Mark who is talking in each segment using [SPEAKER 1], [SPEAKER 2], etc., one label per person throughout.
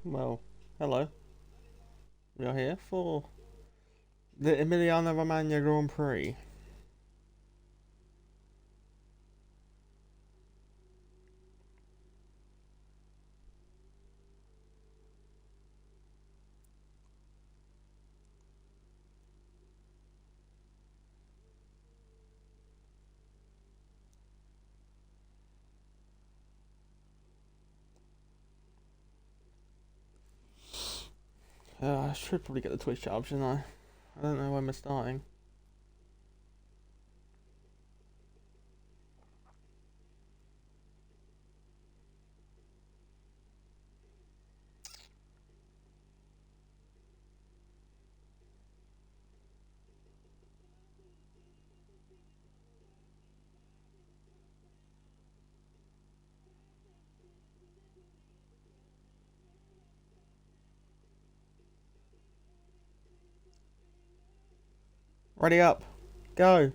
[SPEAKER 1] Well, hello. We are here for the Emiliano Romagna Grand Prix. I should probably get the Twitch up, shouldn't I? I don't know when we're starting. Ready up. Go.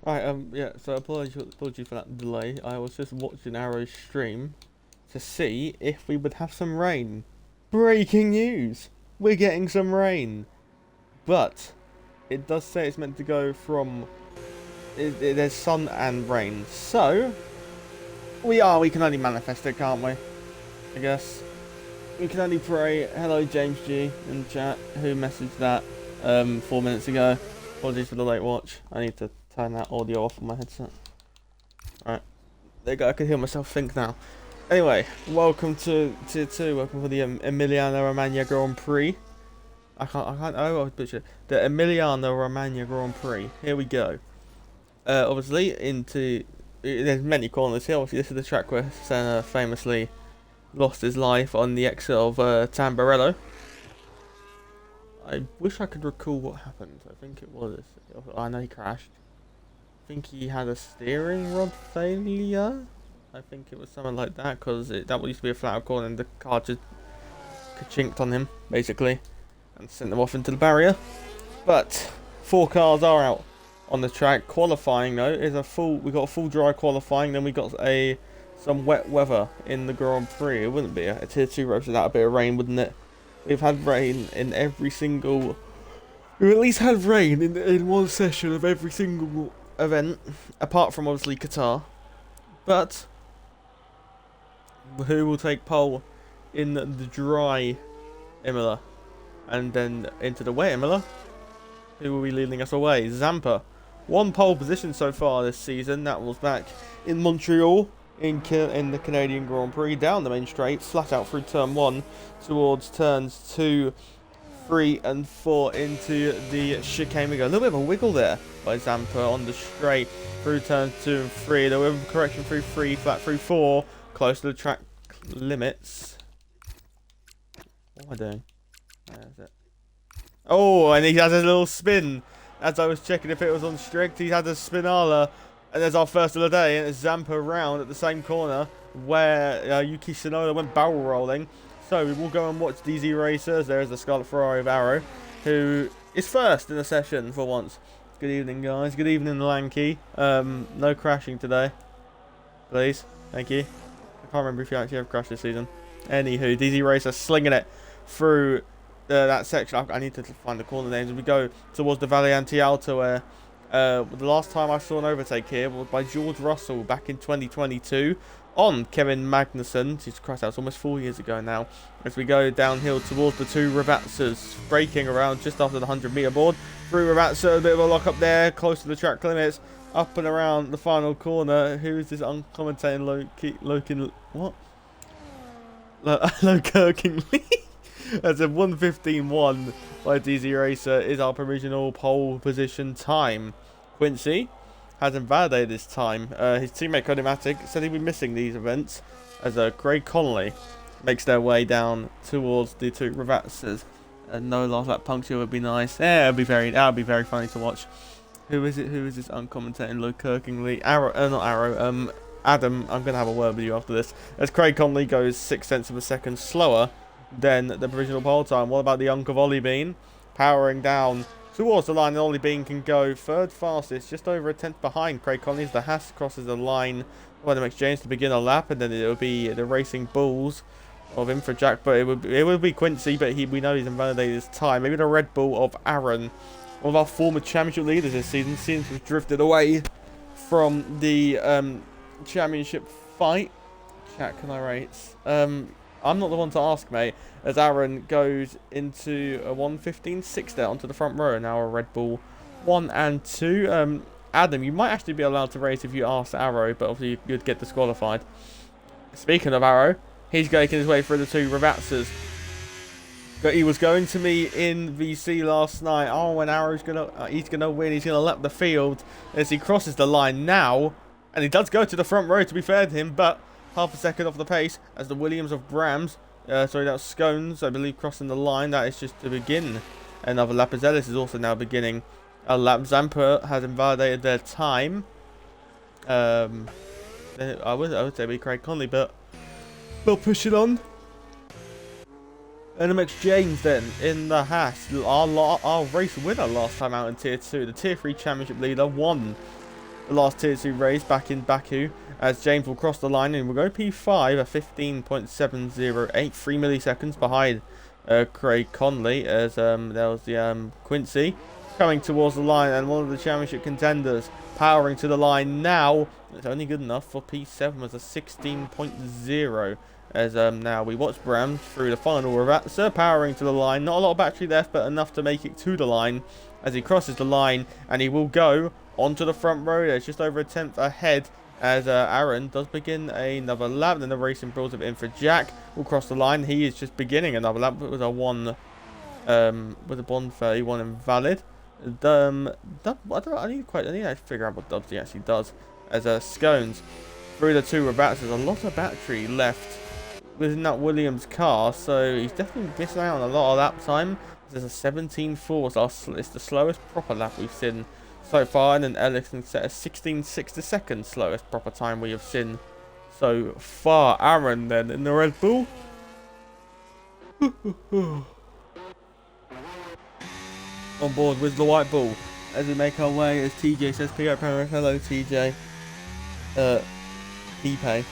[SPEAKER 1] Right, yeah, so apologies for that delay. I was just watching Arrow's stream to see if we would have some rain. Breaking news! We're getting some rain! But, it does say it's meant to go from... there's sun and rain. So, we can only manifest it, can't we? I guess. We can only pray. Hello, James G in chat, who messaged that 4 minutes ago. Apologies for the late watch. I need to turn that audio off on my headset. Alright, there you go. I can hear myself think now. Anyway, welcome to Tier 2. Welcome for the Emiliano Romagna Grand Prix. I can't, oh, I butchered it. The Emiliano Romagna Grand Prix. Here we go. obviously into. There's many corners here. Obviously, this is the track where Senna famously lost his life on the exit of Tamburello. I wish I could recall what happened. I think it was. I know he crashed. I think he had a steering rod failure. I think it was something like that because that used to be a flat out corner and the car just ka-chinked on him basically and sent them off into the barrier. But 4 cars are out on the track. Qualifying though is we got a full dry qualifying. Then we got some wet weather in the Grand Prix. It wouldn't be a tier 2 race without a bit of rain, wouldn't it? We've had rain in every single. We've at least had rain in one session of every single event, apart from obviously Qatar. But who will take pole in the dry Imola, and then into the wet Imola? Who will be leading us away? Zampa. 1 pole position so far this season. That was back in Montreal in the Canadian Grand Prix, down the main straight, flat out through turn 1 towards turns 2, 3 and 4 into the chicane. We go a little bit of a wiggle there by Zampa on the straight through turns 2 and 3. There was a correction through 3, flat through 4, close to the track limits. What am I doing? There's it. Oh, and he has a little spin. As I was checking if it was on strict, he had a spinala. And there's our first of the day, and it's Zampa round at the same corner where Yuki Tsunoda went barrel rolling. So we will go and watch DZ Racers. There's the Scarlet Ferrari of Arrow, who is first in the session for once. Good evening, guys. Good evening, Lanky. No crashing today, please. Thank you. I can't remember if you actually have crashed this season. Anywho, DZ Racer slinging it through that section. I need to find the corner names. We go towards the Valle Antialto where the last time I saw an overtake here was by George Russell back in 2022 on Kevin Magnussen. Jesus Christ, that was almost 4 years ago now. As we go downhill towards the 2 Ravazzas, braking around just after the 100-meter board. Through Ravazza, a bit of a lock up there, close to the track limits. Up and around the final corner. Who is this uncommentating Low Kirkingly? As a 1:15.1 by DZ Racer is our provisional pole position time. Quincy hasn't validated his time. His teammate Codimatic said he'd be missing these events as Craig Connolly makes their way down towards the 2 Ravazzas. No last lap puncture would be nice. Yeah, that would be very funny to watch. Who is it? Who is this uncommentating Low Kirkingly? Adam, I'm gonna have a word with you after this. As Craig Connolly goes 6/10 of a second slower than the provisional pole time. What about the Uncle Ollie Bean? Powering down towards the line, and Ollie Bean can go 3rd fastest, just over a 10th behind Craig Connolly as the Haas crosses the line. Well, it makes James to begin a lap, and then it will be the Racing Bulls of Infrajack, but it would be Quincy, but we know he's invalidated his time. Maybe the Red Bull of Aaron, one of our former championship leaders this season, seems to have drifted away from the championship fight. Chat, can I rate? I'm not the one to ask, mate, as Aaron goes into a 1:15.6 there onto the front row. Now a Red Bull 1 and 2. Adam, you might actually be allowed to race if you ask Arrow, but obviously you'd get disqualified. Speaking of Arrow, he's making his way through the 2 Ravazzas. He was going to me in VC last night. Oh, when Arrow's he's gonna win. He's gonna lap the field as he crosses the line now, and he does go to the front row. To be fair to him, but half a second off the pace as the Williams of Brams. Sorry, that's Scones, I believe, crossing the line. That is just to begin another lap. As Ellis is also now beginning a lap. Zampa has invalidated their time. I would say it'd be Craig Conley, but we'll push it on. And it makes James then in the Haas, our race winner last time out in Tier 2. The Tier 3 championship leader won the last Tier 2 race back in Baku, as James will cross the line and will go P5 at 15.708, 3 milliseconds behind Craig Conley, as there was the Quincy coming towards the line, and one of the championship contenders powering to the line now. It's only good enough for P7 as a 16.0, as now we watch Bram through the final Ravazza, powering to the line. Not a lot of battery left, but enough to make it to the line as he crosses the line, and he will go onto the front row. There's just over a 10th ahead as Aaron does begin another lap. Then the Racing Bulls of Infrajack will cross the line. He is just beginning another lap with a 131 invalid. I don't know, I need to figure out what Dubsy actually does. As Scones through the two Rabats, there's a lot of battery left within that Williams car, so he's definitely missing out on a lot of lap time. There's a 17.4, so it's the slowest proper lap we've seen so far, and then Ellison set a 16.6 the second slowest proper time we have seen so far. Aaron then in the Red Bull. On board with the white ball as we make our way, as TJ says, P.O. Paris, hello TJ. P-Pay.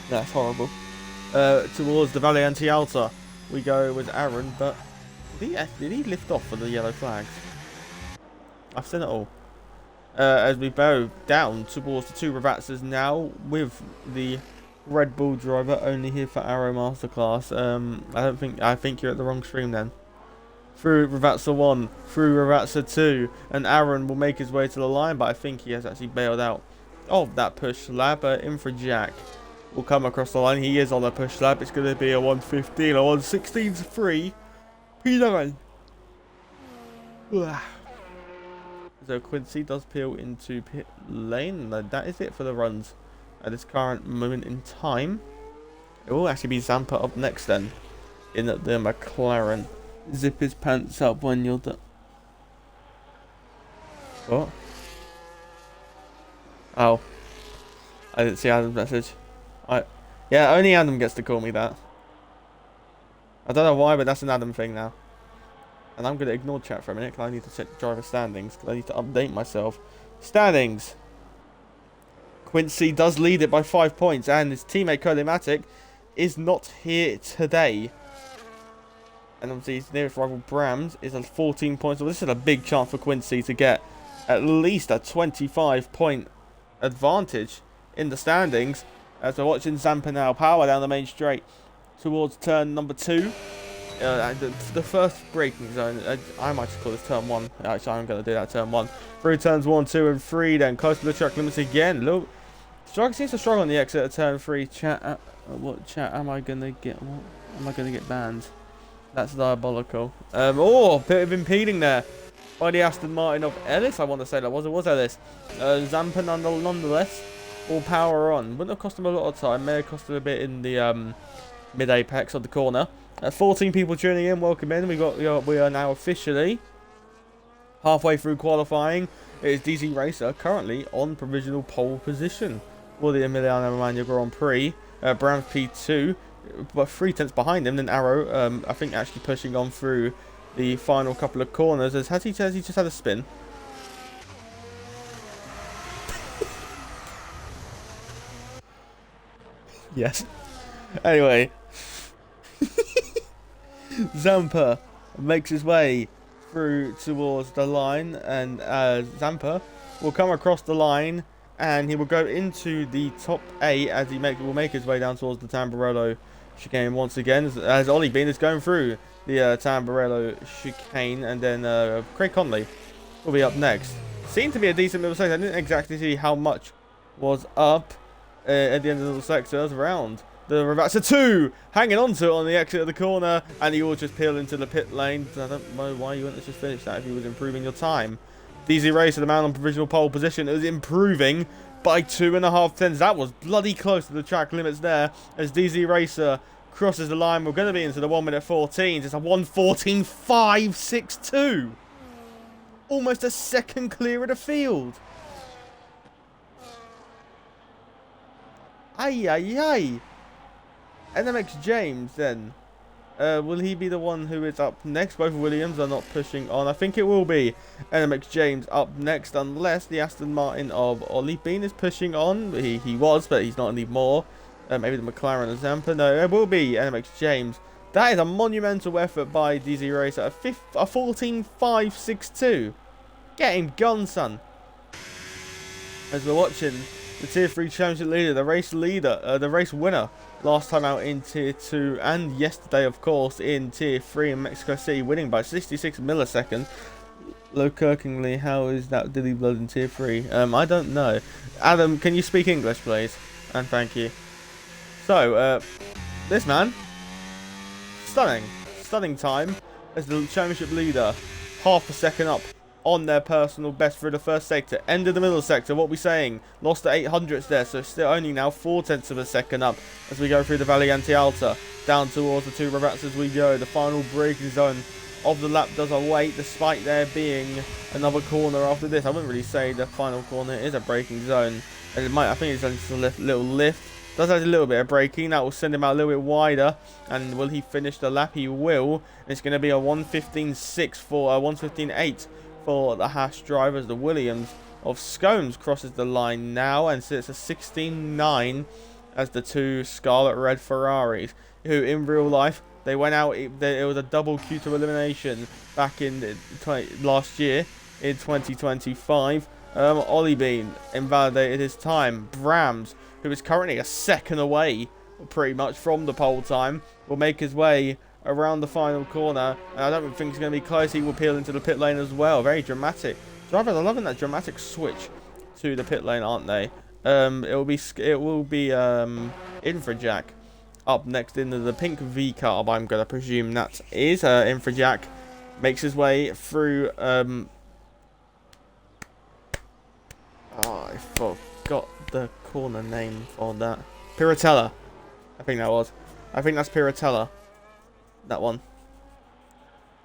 [SPEAKER 1] That's horrible. Towards the Valle Antialta we go with Aaron, but did he lift off for the yellow flags? I've seen it all. As we bow down towards the two Ravatsas now with the Red Bull driver only here for Arrow Masterclass. I think you're at the wrong stream then. Through Ravatsa 1, through Ravatsa 2, and Aaron will make his way to the line, but I think he has actually bailed out of that push lap. In for Jack will come across the line. He is on a push lap. It's going to be a 1:15 or 1:16.3. P9. So Quincy does peel into pit lane. That is it for the runs at this current moment in time. It will actually be Zampa up next then in the McLaren. Zip his pants up when you're done. What? Oh. I didn't see Adam's message. Yeah, only Adam gets to call me that. I don't know why, but that's an Adam thing now. And I'm going to ignore chat for a minute because I need to check driver standings. Because I need to update myself. Standings. Quincy does lead it by 5 points. And his teammate Codematic is not here today. And obviously his nearest rival Brams is at 14 points. So this is a big chance for Quincy to get at least a 25-point advantage in the standings. As we're watching Zampa now power down the main straight towards turn number 2. The first braking zone, I might just call this turn 1. Actually, I'm going to do that turn 1. Through turns 1, 2, and 3, then close to the track limits again. Look, seems to struggle on the exit of turn 3. Chat, what chat am I going to get? What am I going to get banned? That's diabolical. Oh, bit of impeding there by the Aston Martin of Ellis. I want to say that was Ellis. Zampa nonetheless will power on. Wouldn't have cost him a lot of time. May have cost him a bit in the mid-apex of the corner. 14 people tuning in. Welcome in. We are now officially halfway through qualifying. It is DZ Racer currently on provisional pole position for the Emiliano Romagna Grand Prix. Brams P2. But 3 tenths behind him, then Arrow, I think actually pushing on through the final couple of corners. Has he just had a spin? Yes. Anyway. Zampa makes his way through towards the line, and Zampa will come across the line, and he will go into the top 8 as he will make his way down towards the Tamburello chicane once again, as Ollie Bean is going through the Tamburello chicane, and then Craig Conley will be up next. Seemed to be a decent little sector. I didn't exactly see how much was up at the end of the little sector. It was around the Ravazza 2 hanging on to it on the exit of the corner, and he will just peel into the pit lane. I don't know why you wouldn't have just finished that if he was improving your time. DZ Racer, the man on provisional pole position, is improving by 2.5 tenths. That was bloody close to the track limits there as DZ Racer crosses the line. We're going to be into the 1:14. It's a 1:14.562. Almost a second clear of the field. Ay, ay, ay. NMX James then. Will he be the one who is up next? Both Williams are not pushing on. I think it will be NMX James up next, unless the Aston Martin of Ollie Bean is pushing on. He was, but he's not anymore. Maybe the McLaren of Zampa. No, it will be NMX James. That is a monumental effort by DZ Racer. A 14.562. Get him gone, son. As we're watching the Tier 3 Championship leader, the race winner, last time out in Tier 2, and yesterday, of course, in Tier 3 in Mexico City, winning by 66 milliseconds. Low-kirkingly, how is that Dilly Blood in Tier 3? I don't know. Adam, can you speak English, please? And thank you. So, this man, stunning time as the championship leader, half a second up on their personal best through the first sector. End of the middle sector, what we saying? Lost the 800ths there, so still only now 0.4 of a second up as we go through the Valiante Alta. Down towards the two Ravats as we go. The final braking zone of the lap does await, despite there being another corner after this. I wouldn't really say the final corner is a braking zone. And it might, I think it's just a little lift. Does have a little bit of braking. That will send him out a little bit wider. And will he finish the lap? He will. It's going to be a 1:15.6 for a 1:15.8 for the Haas drivers. The Williams of Scones crosses the line now and sits at 16.9 as the two Scarlet Red Ferraris, who in real life they went out. It was a double Q2 elimination back in last year in 2025. Ollie Bean invalidated his time. Brams, who is currently a second away pretty much from the pole time, will make his way around the final corner, and I don't think it's going to be close. He will peel into the pit lane as well. Very dramatic. Drivers are loving that dramatic switch to the pit lane, aren't they? It will be Infrajack up next into the pink V car. I'm going to presume that is Infrajack. Makes his way through. I forgot the corner name for that. Piratella. I think that was. I think that's Piratella. That one.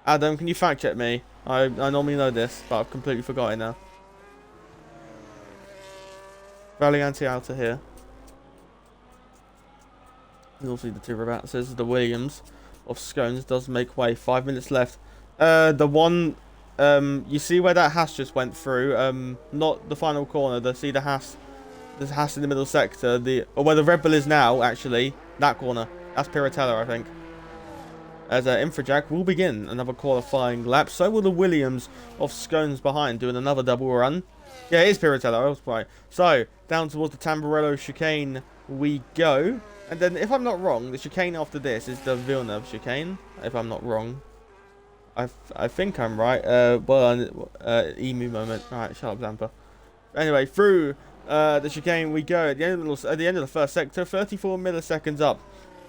[SPEAKER 1] Adam, can you fact check me? I normally know this, but I've completely forgotten now. Valiante Alta here. And also the two Rabatzes, the Williams of Scones does make way. 5 minutes left. The one, you see where that Haas just went through? Not the final corner. The Haas in the middle sector. Or where the Red Bull is now, actually. That corner. That's Piratella, I think. As Infrajack will begin another qualifying lap. So will the Williams of Scones behind, doing another double run. Yeah, it is Piratella. I was right. So, down towards the Tamburello chicane we go. And then, if I'm not wrong, the chicane after this is the Villeneuve chicane. If I'm not wrong. I think I'm right. Emu moment. Alright, shut up, Zampa. Anyway, through the chicane we go. At the end of the first sector, 34 milliseconds up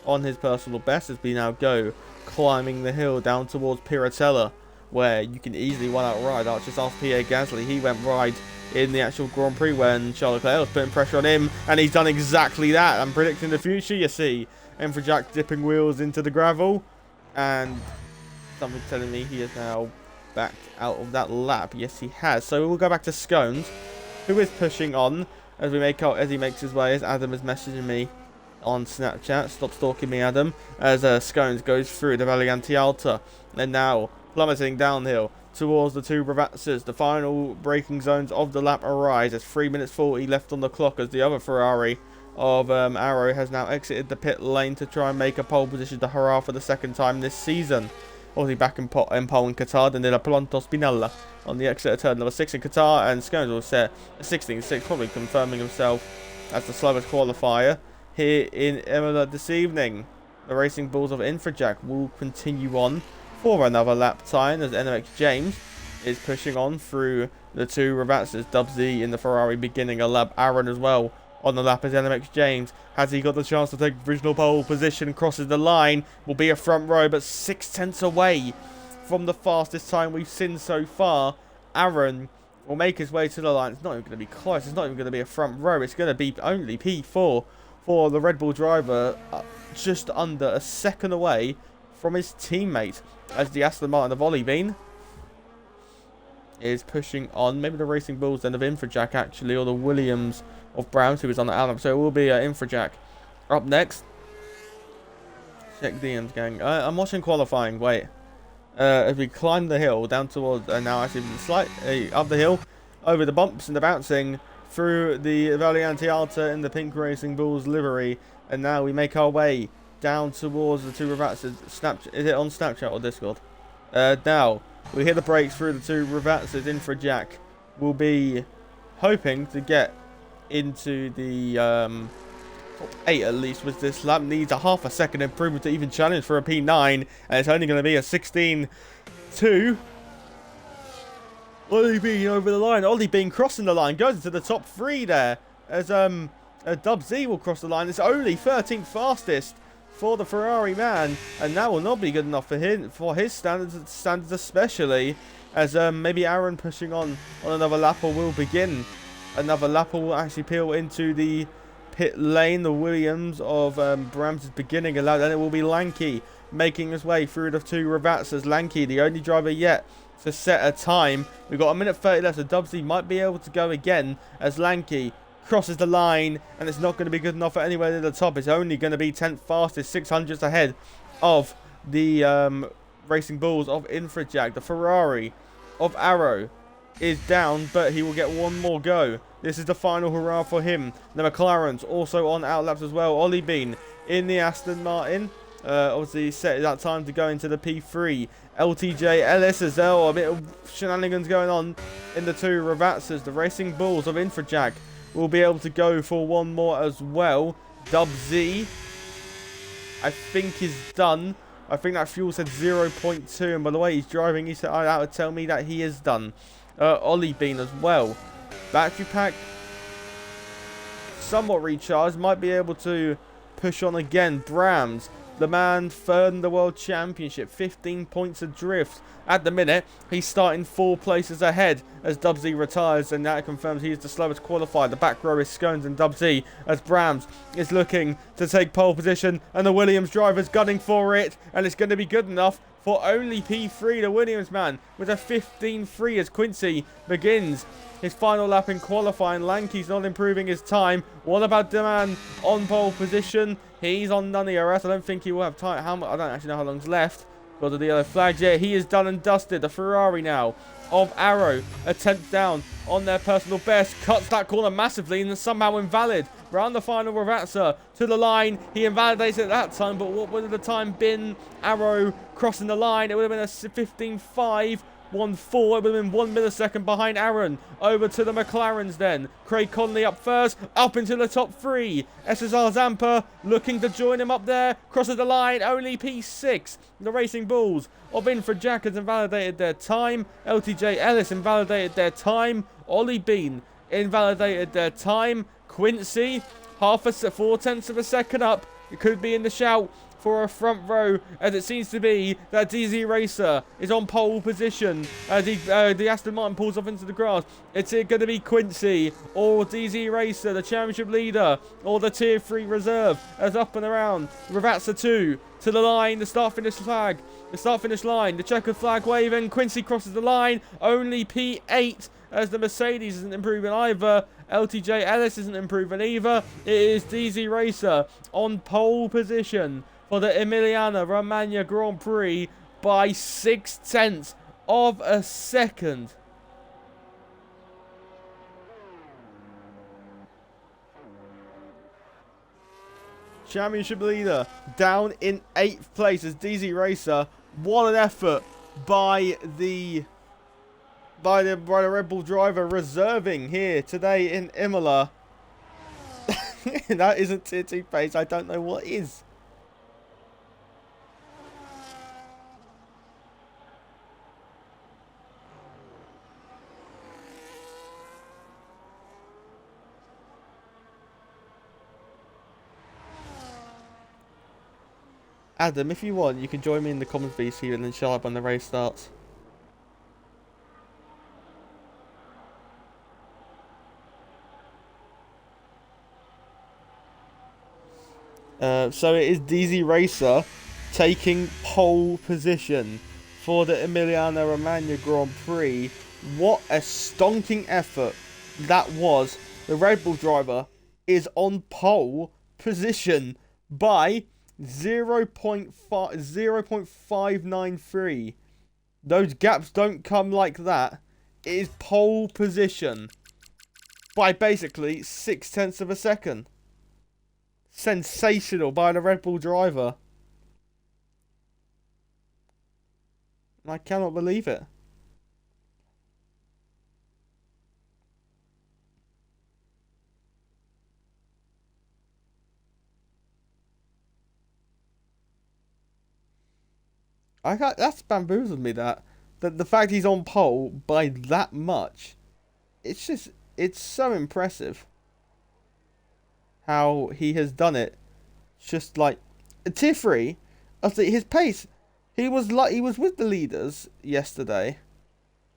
[SPEAKER 1] on his personal best as we now go climbing the hill down towards Piratella, where you can easily one out ride. I'll just ask Pierre Gasly. He went ride in the actual Grand Prix when Charles Leclerc was putting pressure on him, and he's done exactly that. I'm predicting the future, you see. Infrajack dipping wheels into the gravel, and something's telling me he is now back out of that lap. Yes, he has. So we'll go back to Scones, who is pushing on as he makes his way. As Adam is messaging me on Snapchat. Stop stalking me, Adam. As Scones goes through the Valiante Alta, and now plummeting downhill towards the two Bravazzas. The final braking zones of the lap arise as 3 minutes 40 left on the clock as the other Ferrari of Arrow has now exited the pit lane to try and make a pole position to hurrah for the second time this season. Obviously back in pole in Qatar, then did a Planto Spinella on the exit of turn number 6 in Qatar, and Scones will set a 16.6, probably confirming himself as the slowest qualifier here in Imola this evening. The Racing Bulls of Infrajack will continue on for another lap time as NMX James is pushing on through the two Ravazzas. Dubsy in the Ferrari beginning a lap. Aaron as well on the lap as NMX James. Has he got the chance to take provisional pole position? Crosses the line. Will be a front row, but 6/10 away from the fastest time we've seen so far. Aaron will make his way to the line. It's not even going to be close. It's not even going to be a front row. It's going to be only P4 for the Red Bull driver, just under a second away from his teammate, as the Aston Martin of Ollie Bean is pushing on. Maybe the Racing Bulls then of Infrajack, actually, or the Williams of Browns, who is on the Allen. So it will be Infrajack up next. Check DMs, gang. I'm watching qualifying. Wait. As we climb the hill down towards, now actually slightly up the hill, over the bumps and the bouncing, through the Valiante Alta in the pink Racing Bulls livery, and now we make our way down towards the two Ravazzas. Is it on Snapchat or Discord? Now we hit the brakes through the two Ravazzas. Infrajack will be hoping to get into the top 8 at least with this lap. Needs a half a second improvement to even challenge for a P9, and it's only going to be a 16.2. Ollie Bean over the line. Ollie Bean crossing the line. Goes into the top 3 there. As Dub Z will cross the line. It's only 13th fastest for the Ferrari man. And that will not be good enough for his standards especially. as maybe Aaron pushing on another lap will begin. Another lap will actually peel into the pit lane. The Williams of Brams is beginning a lap. Then it will be Lanky making his way through the two Ravatsas. Lanky, the only driver yet to set a time. We've got a minute 30 left, so Dubsy might be able to go again as Lanky crosses the line, and it's not going to be good enough for anywhere near the top. It's only going to be 10th fastest, 600ths ahead of the Racing Bulls of Infrajack. The Ferrari of Arrow is down, but he will get one more go. This is the final hurrah for him. The McLarens also on outlaps as well. Ollie Bean in the Aston Martin. Obviously set that time to go into the P3. LTJ, Ellis as well. A bit of shenanigans going on in the two Ravatsas. The Racing Bulls of Infrajack will be able to go for one more as well. Dub Z, I think, is done. I think that fuel said 0.2, and by the way he's driving, he said that would tell me that he is done. Ollie Bean as well. Battery pack somewhat recharged, might be able to push on again. Brams, the man third in the World Championship, 15 points adrift. At the minute, he's starting 4 places ahead as Dubsy retires, and that confirms he is the slowest qualified. The back row is Scones and Dubsy as Brams is looking to take pole position, and the Williams driver's gunning for it, and it's going to be good enough for only P3, the Williams man, with a 15.3 as Quincy begins his final lap in qualifying. Lanky's not improving his time. What about the man on pole position? He's on none ERS. I don't think he will have time. I don't actually know how long's left. Got the yellow flags. Yeah, he is done and dusted. The Ferrari now of Arrow, a 10th down on their personal best. Cuts that corner massively and somehow invalid. Round the final Ravatsa to the line. He invalidates it at that time, but what would have the time been? Arrow crossing the line. It would have been a 15.5. 1.4, it would have been 1 millisecond behind Aaron. Over to the McLarens then. Craig Conley up first, up into the top 3. SSR Zampa looking to join him up there. Crosses the line, only P6. The Racing Bulls of Infrajack has invalidated their time. LTJ Ellis invalidated their time. Ollie Bean invalidated their time. Quincy, 4/10 of a second up. It could be in the shout for a front row, as it seems to be that DZ Racer is on pole position as the Aston Martin pulls off into the grass. It's going to be Quincy or DZ Racer, the championship leader, or the tier 3 reserve, as up and around. Ravatsa 2 to the line, the start-finish flag, the start-finish line, the checkered flag waving. Quincy crosses the line, only P8 as the Mercedes isn't improving either. LTJ Ellis isn't improving either. It is DZ Racer on pole position for the Emiliana Romagna Grand Prix by 0.6 of a second. Championship leader down in 8th place as DZ Racer. What an effort by the Red Bull driver reserving here today in Imola. That isn't tier 2 pace. I don't know what is. Adam, if you want, you can join me in the comments VC and then show up when the race starts. So it is DZ Racer taking pole position for the Emiliana Romagna Grand Prix. What a stonking effort that was. The Red Bull driver is on pole position by 0.593. Those gaps don't come like that. It is pole position by basically 0.6 of a second. Sensational by the Red Bull driver. I cannot believe it. That's bamboozled me, that the fact he's on pole by that much. It's so impressive how he has done it. Just like tier 3, his pace. He was with the leaders yesterday,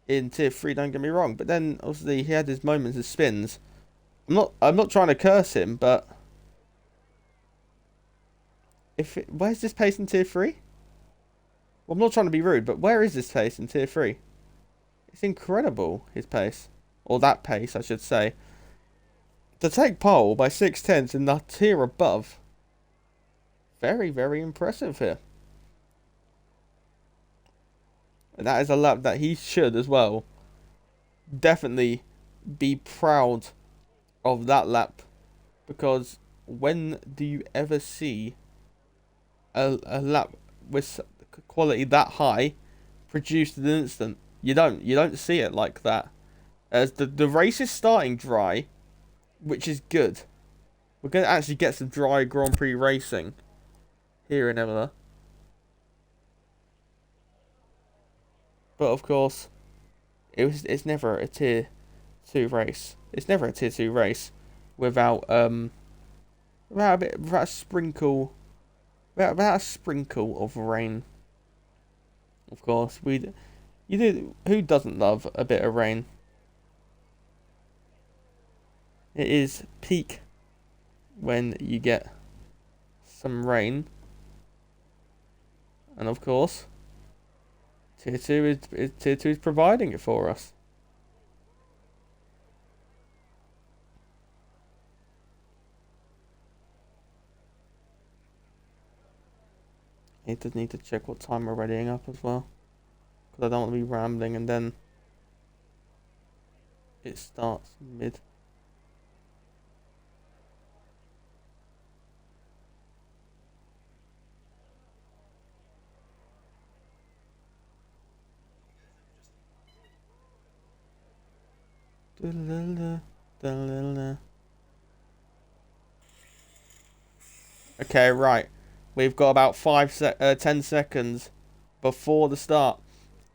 [SPEAKER 1] in Tier 3, don't get me wrong. But then, obviously, he had his moments of spins. I'm not trying to curse him, but... where's this pace in Tier 3? Well, I'm not trying to be rude, but where is this pace in Tier 3? It's incredible, his pace. Or that pace, I should say. To take pole by 6/10 in the tier above. Very, very impressive here. And that is a lap that he should as well. Definitely be proud of that lap. Because when do you ever see a lap with quality that high produced in an instant? You don't see it like that. As the race is starting dry, which is good. We're going to actually get some dry Grand Prix racing here in Imola. But of course, it's never a tier 2 race. It's never a tier 2 race without without a sprinkle of rain. Of course, who doesn't love a bit of rain? It is peak when you get some rain. And of course, Tier 2 is providing it for us. I does need to check what time we're readying up as well. Because I don't want to be rambling and then it starts mid. Okay, right. We've got about 10 seconds before the start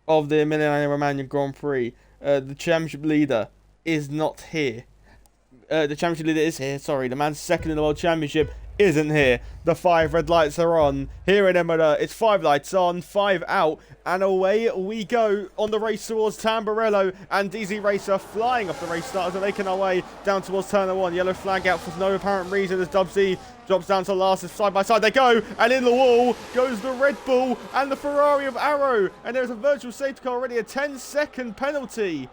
[SPEAKER 1] of the Emilia-Romagna Grand Prix. The championship leader is not here. The championship leader is here. Sorry, the man second in the World Championship isn't here. The 5 red lights are on. Here in Imola, it's 5 lights on, 5 out, and away we go on the race towards Tamburello. And DZ Racer flying off the race start as we're making our way down towards turn 1. Yellow flag out for no apparent reason as Dub Z drops down to last as side by side they go. And in the wall goes the Red Bull and the Ferrari of Arrow. And there's a virtual safety car already, a 10-second penalty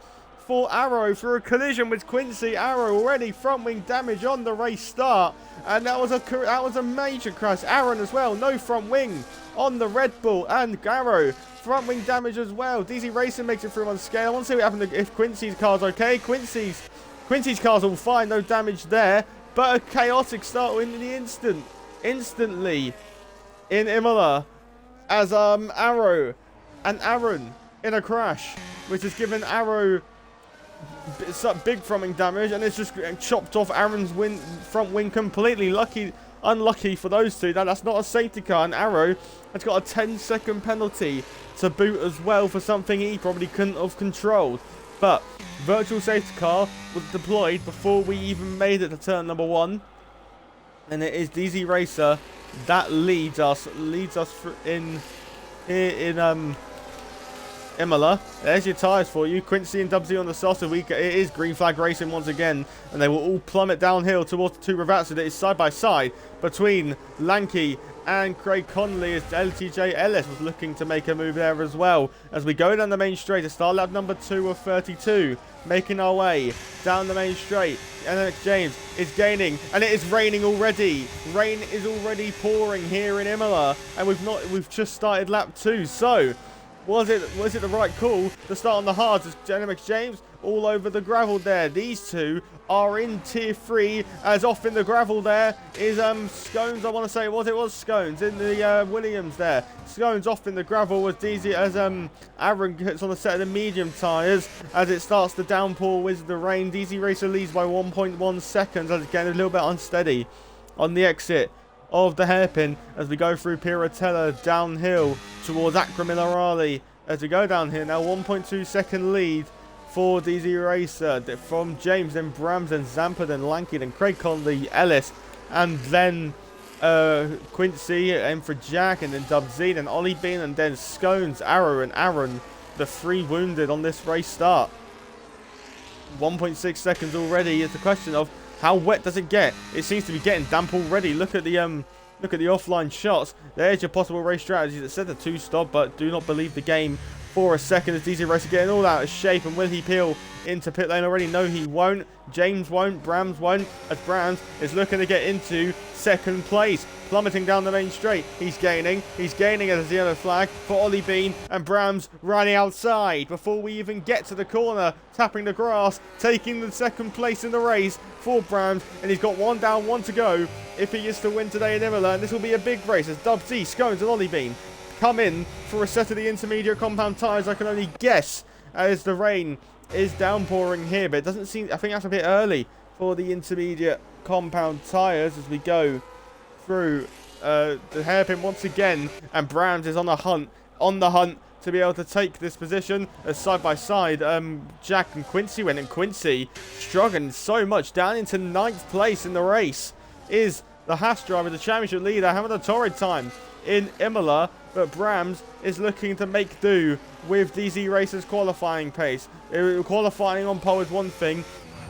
[SPEAKER 1] for Arrow for a collision with Quincy. Arrow already front wing damage on the race start, and that was a major crash. Aaron as well, no front wing on the Red Bull, and Arrow front wing damage as well. DZ Racing makes it through on scale. I want to see what happens if Quincy's car's okay. Quincy's car's all fine, no damage there, but a chaotic start in the instantly in Imola as Arrow and Aaron in a crash, which has given Arrow big front wing damage, and it's just chopped off Aaron's front wing completely. Unlucky for those two. Now that's not a safety car, and Arrow has got a 10-second penalty to boot as well for something he probably couldn't have controlled. But virtual safety car was deployed before we even made it to turn number 1, and it is DZ Racer that leads us in Imola. There's your tyres for you. Quincy and Dubsy on the saucer. It is green flag racing once again, and they will all plummet downhill towards the 2 Ravazza that is side by side between Lanky and Craig Connolly, as LTJ Ellis was looking to make a move there as well. As we go down the main straight to start lap number 2 of 32, making our way down the main straight. NX James is gaining, and it is raining already. Rain is already pouring here in Imola, and we've just started lap 2. So was it the right call to start on the hards as NX James all over the gravel there? These two are in tier 3, as off in the gravel there is Scones. I want to say it was Scones in the Williams there. Scones off in the gravel as Aaron gets on the set of the medium tyres as it starts to downpour with the rain. DZ Racer leads by 1.1 seconds as it's getting a little bit unsteady on the exit of the hairpin as we go through Piratella downhill towards Acra Minerali. As we go down here now, 1.2 second lead for DZ Racer from James, then Brams, then Zampa, then Lanky, then Craig Conley, Ellis, and then Quincy, and for Jack, and then Dub Z, then Ollie Bean, and then Scones, Arrow, and Aaron the 3 wounded on this race start. 1.6 seconds already. It's a question of how wet does it get? It seems to be getting damp already. Look at the offline shots. There's your possible race strategies. It said a 2-stop, but do not believe the game for a second as DZ Racer getting all out of shape. And will he peel into pit lane already? No, he won't. James won't. Brams won't, as Brams is looking to get into second place. Plummeting down the main straight. He's gaining as a yellow flag for Ollie Bean, and Brams running outside before we even get to the corner, tapping the grass, taking the second place in the race for Brams, and he's got 1 down, 1 to go if he is to win today in Imola, and this will be a big race as Dub Z, Scones and Ollie Bean come in for a set of the intermediate compound tyres. I can only guess as the rain is downpouring here, but it doesn't seem, I think that's a bit early for the intermediate compound tyres as we go through the hairpin once again, and Brams is on the hunt to be able to take this position as side by side Jack and Quincy went, and Quincy struggling so much down into 9th place in the race is the Haas driver, the championship leader, having a torrid time in Imola, but Brams is looking to make do with DZ Racer's qualifying pace. Qualifying on pole is one thing,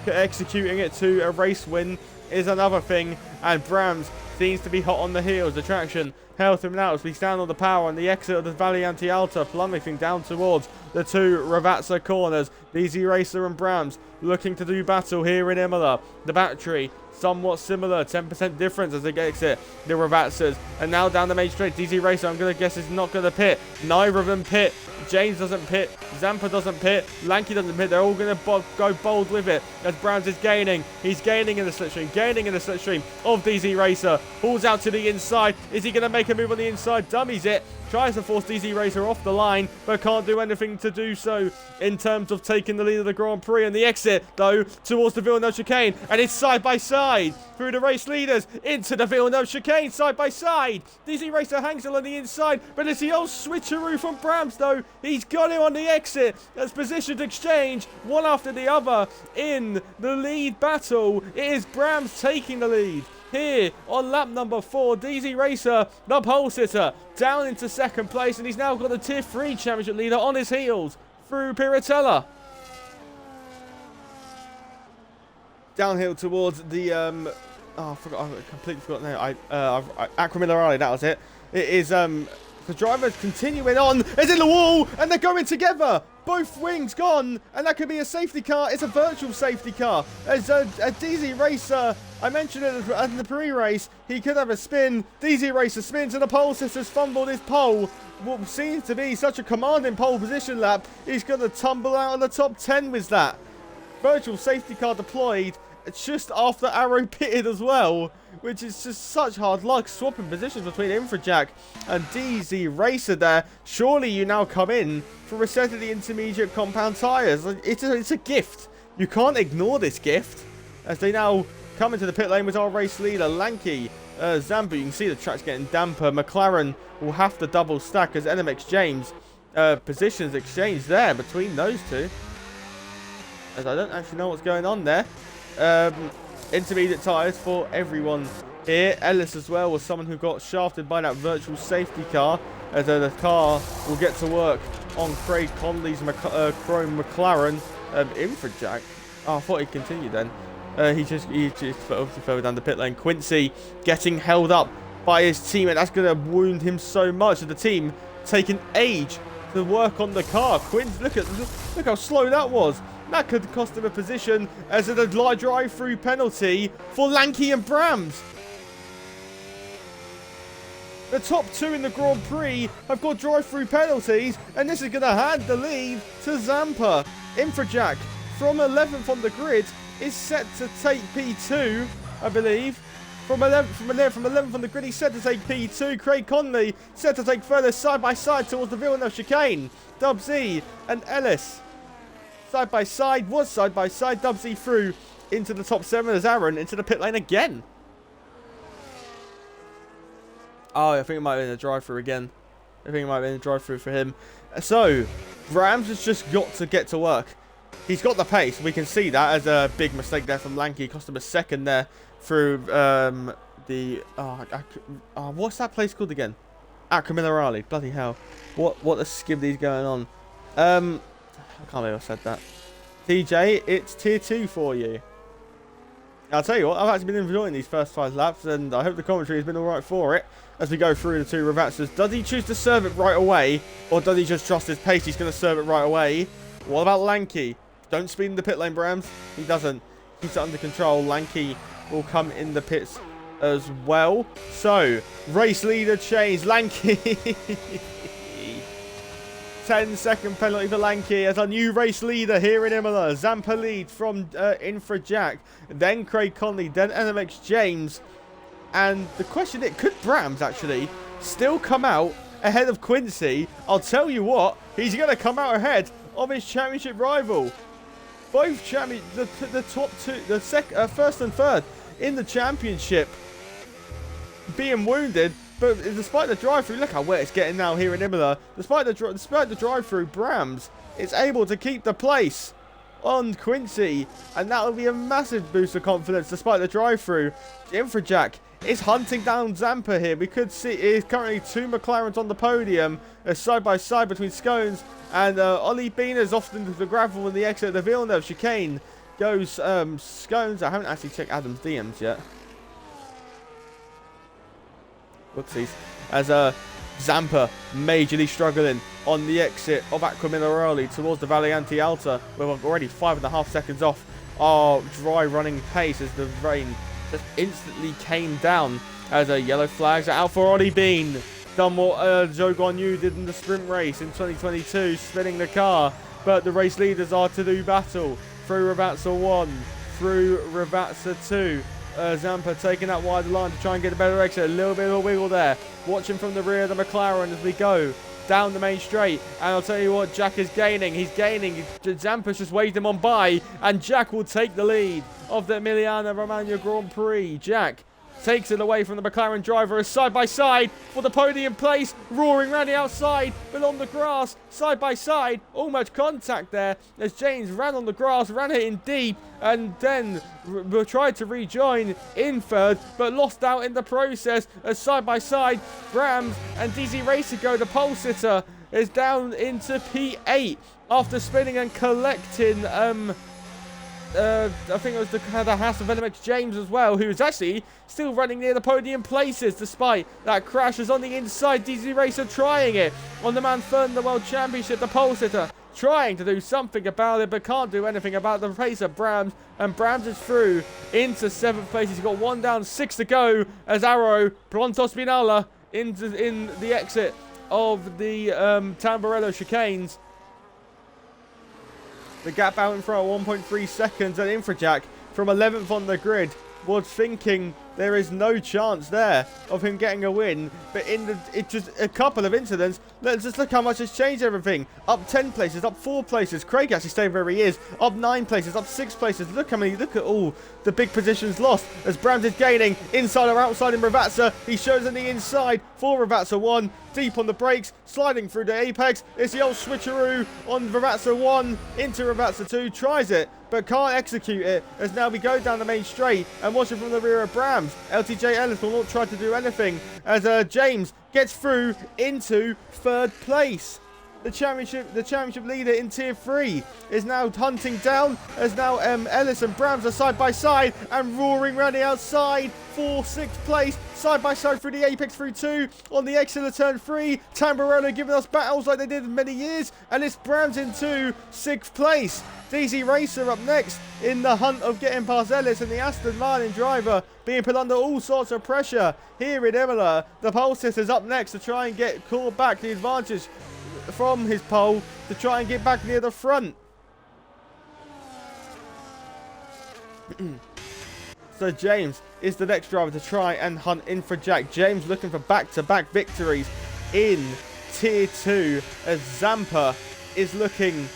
[SPEAKER 1] executing it to a race win is another thing, and Brams seems to be hot on the heels. The traction helps him out as we stand on the power and the exit of the Valiante Alta, plummeting down towards the 2 Ravazza corners. DZ Racer and Brams looking to do battle here in Imola. The battery somewhat similar, 10% difference as they exit the Ravazzas, and now down the main straight. DZ Racer, I'm going to guess, is not going to pit. Neither of them pit. James doesn't pit. Zampa doesn't pit. Lanky doesn't pit. They're all going to go bold with it as Brams is gaining. He's gaining in the slipstream. Of DZ Racer. Pulls out to the inside. Is he going to make a move on the inside? Dummies it. Tries to force DZ Racer off the line, but can't do anything to do so in terms of taking the lead of the Grand Prix. And the exit, though, towards the Villeneuve chicane. And it's side by side through the race leaders into the Villeneuve chicane, side by side. DZ Racer hangs along the inside, but it's the old switcheroo from Brams, though. He's got him on the exit. As positioned exchange, one after the other in the lead battle. It is Brams taking the lead here on lap number 4. DZ Racer, the pole sitter, down into second place, and he's now got the Tier 3 championship leader on his heels through Piratella. Downhill towards the I completely forgot now. Acrominerale, that was it. It is the driver's continuing on. It's in the wall, and they're going together. Both wings gone, and that could be a safety car. It's a virtual safety car. As a DZ Racer, I mentioned it in the pre-race, he could have a spin. DZ Racer spins, and the pole sister's fumbled his pole. What seems to be such a commanding pole position lap. He's going to tumble out of the top 10 with that. Virtual safety car deployed just after Arrow pitted as well, which is just such hard luck, swapping positions between Infrajack and DZ Racer there. Surely you now come in for a set of the intermediate compound tyres. It's a gift. You can't ignore this gift as they now come into the pit lane with our race leader, Lanky. Zambu, you can see the track's getting damper. McLaren will have to double stack as NMX James positions exchange there between those two. As I don't actually know what's going on there. Intermediate tyres for everyone here. Ellis as well was someone who got shafted by that virtual safety car, as the car will get to work on Craig Conley's chrome McLaren. Infrajack, oh, I thought he'd continued then. He just obviously fell down the pit lane. Quincy getting held up by his teammate. That's going to wound him so much. The team taking age to work on the car. Quincy, look how slow that was. That could cost him a position as a drive-through penalty for Lanky and Brams. The top 2 in the Grand Prix have got drive-through penalties, and this is going to hand the lead to Zampa. Infrajack, from 11th on the grid, is set to take P2, I believe. From 11th on the grid, he's set to take P2. Craig Conley set to take further side by side towards the Villeneuve chicane. Dub Z and Ellis side by side. Dub Z through into the top 7 as Aaron into the pit lane again. Oh, I think it might have been a drive-through again. I think it might have been a drive-through for him. So, Rams has just got to get to work. He's got the pace. We can see that as a big mistake there from Lanky. Cost him a second there through what's that place called again? Acrominerale. Bloody hell. What a skibbity's going on I can't believe I said that. TJ, it's tier 2 for you. I'll tell you what, I've actually been enjoying these first 5 laps, and I hope the commentary has been alright for it as we go through the 2 Ravazzas. Does he choose to serve it right away, or does he just trust his pace? He's going to serve it right away. What about Lanky? Don't speed in the pit lane, Brams. He doesn't. Keeps it under control. Lanky will come in the pits as well. So, race leader change. Lanky. 10-second penalty for Lanky as our new race leader here in Imola. Zampa leads from Infra Jack, then Craig Conley, then NMX James. And the question is, could Brams actually still come out ahead of Quincy? I'll tell you what, he's going to come out ahead of his championship rival. Both the top two, the first and third in the championship being wounded. But despite the drive-through, look how wet it's getting now here in Imola. Despite the drive-through, Brams is able to keep the place on Quincy, and that will be a massive boost of confidence. Despite the drive-through, Infrajack is hunting down Zampa here. We could see it's currently 2 McLarens on the podium, side by side between Scones and Ollie Bean is off into the gravel in the exit of the Villeneuve chicane. Goes Scones. I haven't actually checked Adam's DMs yet. Whoopsies. As Zampa majorly struggling on the exit of Acqua Minerale towards the Valiante Alta. We're already 5.5 seconds off our dry running pace as the rain just instantly came down as yellow flags are out for Ollie Bean. Done what Joe Guanyu did in the sprint race in 2022, spinning the car. But the race leaders are to do battle through Ravazza 1, through Ravazza 2. Zampa taking that wide line to try and get a better exit. A little bit of a wiggle there. Watching from the rear of the McLaren as we go down the main straight. And I'll tell you what, Jack is gaining. He's gaining. Zampa's just waved him on by. And Jack will take the lead of the Emiliana Romagna Grand Prix. Jack takes it away from the McLaren driver as side by side for the podium place. Roaring round the outside, but on the grass, side by side. Almost contact there as James ran on the grass, ran it in deep, and then tried to rejoin in third, but lost out in the process as side by side. Brams and DZ Racer go. The pole sitter is down into P8 after spinning and collecting I think it was the house of NMX James as well, who is actually still running near the podium places despite that crash. Is on the inside. DZ Racer trying it on the man third in the World Championship. The pole sitter trying to do something about it, but can't do anything about the pace of Brams. And Brams is through into 7th place. He's got 1 down, 6 to go as Arrow Pronto Spinala in the exit of the Tamburello chicanes. The gap out in front at 1.3 seconds, and Infrajack from 11th on the grid was thinking there is no chance there of him getting a win. But it's just a couple of incidents. Let's just look how much has changed everything. Up 10 places, up 4 places. Craig actually staying where he is. Up 9 places, up 6 places. Look at all the big positions lost as Brams is gaining inside or outside in Ravazza. He shows on the inside for Ravazza 1. Deep on the brakes, sliding through the apex. It's the old switcheroo on Ravazza 1 into Ravazza 2. Tries it, but can't execute it as now we go down the main straight and watching from the rear of Brams. LTJ Ellis will not try to do anything as James gets through into 3rd place. The championship leader in tier 3 is now hunting down as now Ellis and Brams are side by side and roaring round the outside for 6th place. Side by side through the apex through 2 on the exit of turn 3. Tamburello giving us battles like they did in many years, and it's Brams into 6th place. DZ Racer up next in the hunt of getting past Ellis, and the Aston Martin driver being put under all sorts of pressure here in Imola. The pole sister's up next to try and call back the advantage from his pole to try and get back near the front. So James is the next driver to try and hunt in for Jack. James looking for back-to-back victories in Tier 2 as Zampa is looking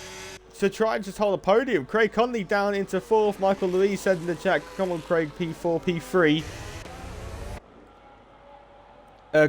[SPEAKER 1] to try and just hold a podium. Craig Conley down into 4th. Michael Louise said in the chat, come on Craig, P4, P3.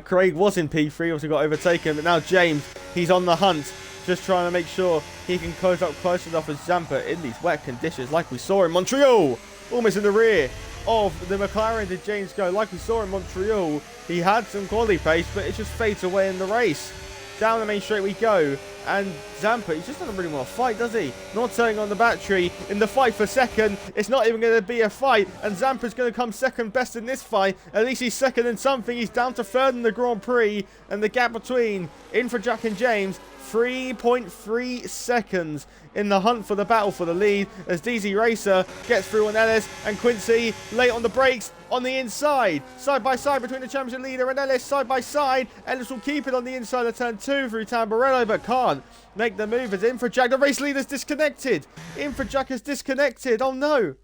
[SPEAKER 1] Craig was in P3, obviously got overtaken, but now James, he's on the hunt, just trying to make sure he can close up close enough as Zampa in these wet conditions, like we saw in Montreal, almost in the rear of the McLaren. Did James go like we saw in Montreal? He had some quality pace, but it just fades away in the race. Down the main straight we go And Zampa, he just doesn't really want to fight, does he? Not turning on the battery in the fight for second. It's not even going to be a fight. And Zampa's going to come second best in this fight. At least he's second in something. He's down to third in the Grand Prix. And the gap between Infrajack and James, 3.3 seconds in the hunt for the battle for the lead as DZ Racer gets through on Ellis and Quincy late on the brakes on the inside. Side by side between the championship leader and Ellis, side by side. Ellis will keep it on the inside of turn 2 through Tamburello, but can't make the move as Infrajack. The race leader's disconnected. Infrajack is disconnected. Oh no.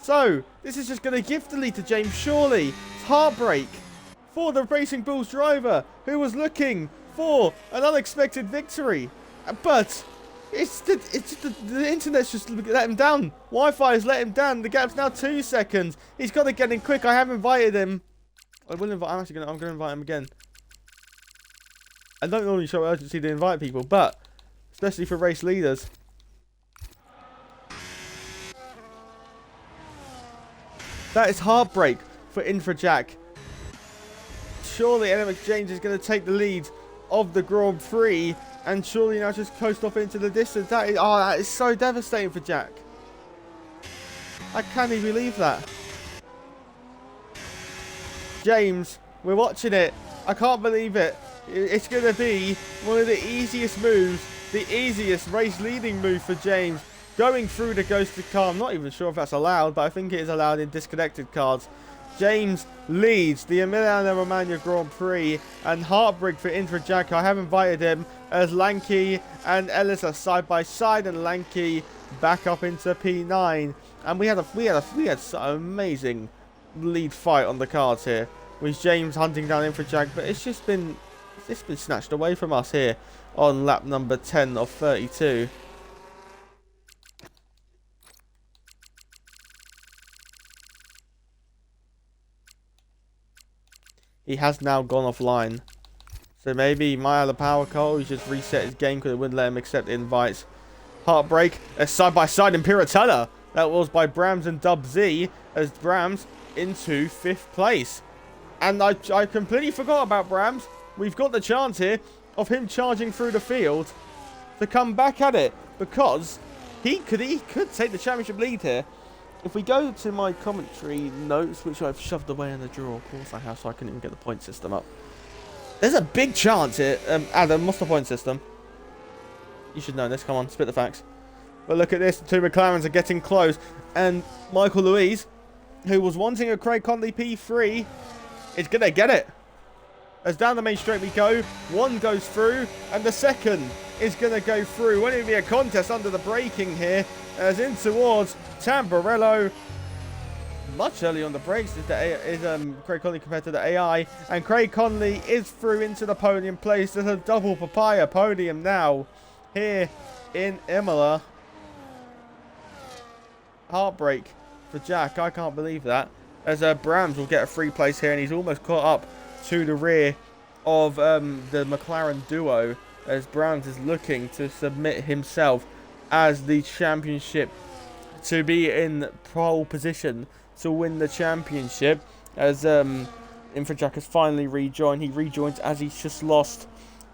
[SPEAKER 1] So, this is just going to give the lead to James, surely. It's heartbreak for the Racing Bulls driver who was looking for an unexpected victory. But the internet's just let him down. Wi-Fi has let him down. The gap's now 2 seconds. He's got to get in quick. I have invited him. I'm going to invite him again. I don't normally show urgency to invite people, but especially for race leaders. That is heartbreak for Infrajack. Surely NMX James is going to take the lead of the Grand Prix and surely now just coast off into the distance. That is so devastating for Jack. I can't even believe that. James, we're watching it. I can't believe it. It's going to be one of the easiest moves, the easiest race leading move for James. Going through the ghosted car. I'm not even sure if that's allowed, but I think it is allowed in disconnected cars. James leads the Emilia Romagna Grand Prix and heartbreak for Infrajack. I have invited him as Lanky and Ellis are side by side and Lanky back up into P9. And we had some amazing lead fight on the cards here with James hunting down Infrajack, but it's been snatched away from us here on lap number 10 of 32. He has now gone offline. So maybe Maya the power call, he just reset his game because it wouldn't let him accept the invites. Heartbreak, a side by side in Piratella. That was by Brams and Dub Z as Brams into 5th place. And I completely forgot about Brams. We've got the chance here of him charging through the field to come back at it because he could take the championship lead here. If we go to my commentary notes, which I've shoved away in the drawer, of course I have, so I couldn't even get the point system up. There's a big chance here. Adam, what's the point system? You should know this. Come on, spit the facts. But look at this. The two McLarens are getting close. And Michael Louise, who was wanting a Craig Conley P3, is going to get it. As down the main straight we go. One goes through, and the second is going to go through. Won't even be a contest under the braking here. As in towards Tamburello. Much early on the brakes is Craig Conley compared to the AI. And Craig Conley is through into the podium place. There's a double papaya podium now here in Imola. Heartbreak for Jack. I can't believe that. As Brams will get a free place here. And he's almost caught up to the rear of the McLaren duo. As Brams is looking to submit himself as the championship to be in pole position to win the championship as Infrajack has finally rejoined. He rejoins as he's just lost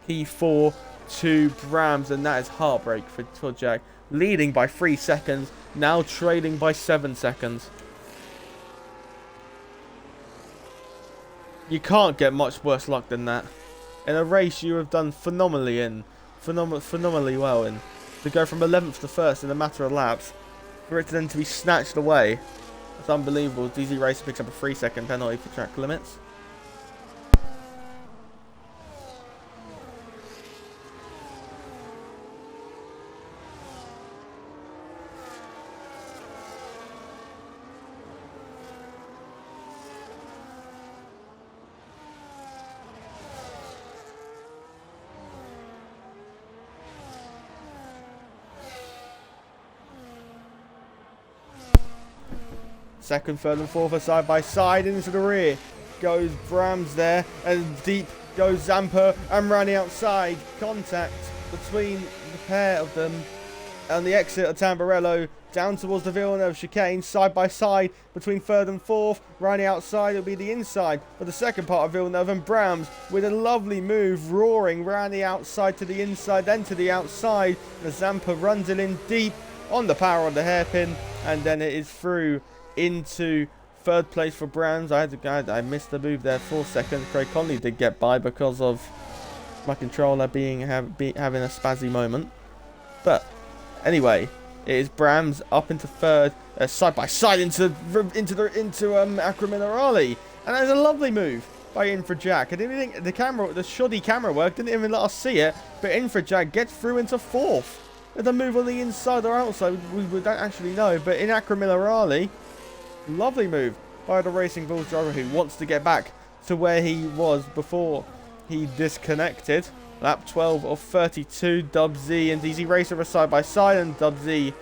[SPEAKER 1] P4 to Brams, and that is heartbreak for Jack. Leading by 3 seconds, now trailing by 7 seconds. You can't get much worse luck than that. In a race you have done phenomenally well in. To go from 11th to 1st in a matter of laps, for it to then to be snatched away. It's unbelievable. DZ Racer picks up a 3-second penalty for track limits. Second, third and fourth are side by side. Into the rear goes Brams there. And deep goes Zampa and Rani outside. Contact between the pair of them. And the exit of Tamburello down towards the Villeneuve chicane, side by side between third and fourth. Round the outside, it'll be the inside for the second part of Villeneuve, and Brams with a lovely move, roaring round the outside to the inside, then to the outside. The Zampa runs it in deep on the power of the hairpin, and then it is through into third place for Brams. I missed the move there for a second. Craig Conley did get by because of my controller having a spazzy moment. But anyway, it is Brams up into third, side by side into Acqua Minerale, and that is a lovely move by Infrajack. I didn't even think the shoddy camera work didn't even let us see it, but Infrajack gets through into fourth. The move on the inside or outside, we don't actually know, but in Acqua Minerale, lovely move by the Racing Bulls driver who wants to get back to where he was before he disconnected. Lap 12 of 32, Dub Z and DZ Racer are side by side, and Dub Z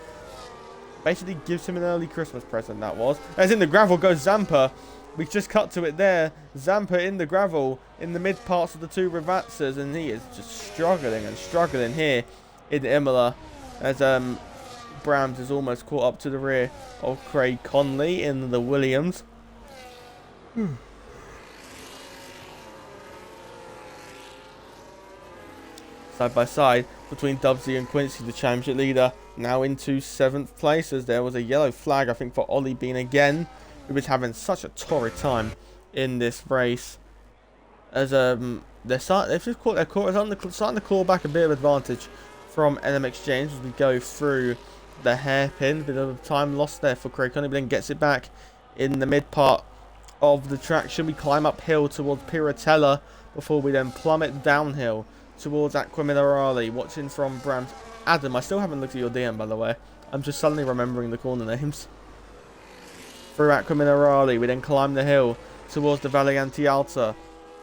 [SPEAKER 1] basically gives him an early Christmas present, that was. As in the gravel goes Zampa. We just cut to it there. Zampa in the gravel in the mid parts of the two Ravazzas, and he is just struggling here in Imola as Brams is almost caught up to the rear of Craig Conley in the Williams. Side by side between Dubsy and Quincy, the championship leader, now into 7th place, as there was a yellow flag, I think, for Ollie Bean again, who was having such a torrid time in this race. As they're starting to claw back a bit of advantage from NM Exchange as we go through the hairpin. A bit of time lost there for Craig Conley, but then gets it back in the mid part of the traction. We climb uphill towards Piratella before we then plummet downhill towards Acqua Minerale. Watching from Brams. Adam, I still haven't looked at your DM, by the way. I'm just suddenly remembering the corner names. Through Acqua Minerale, we then climb the hill towards the Valianti Alta,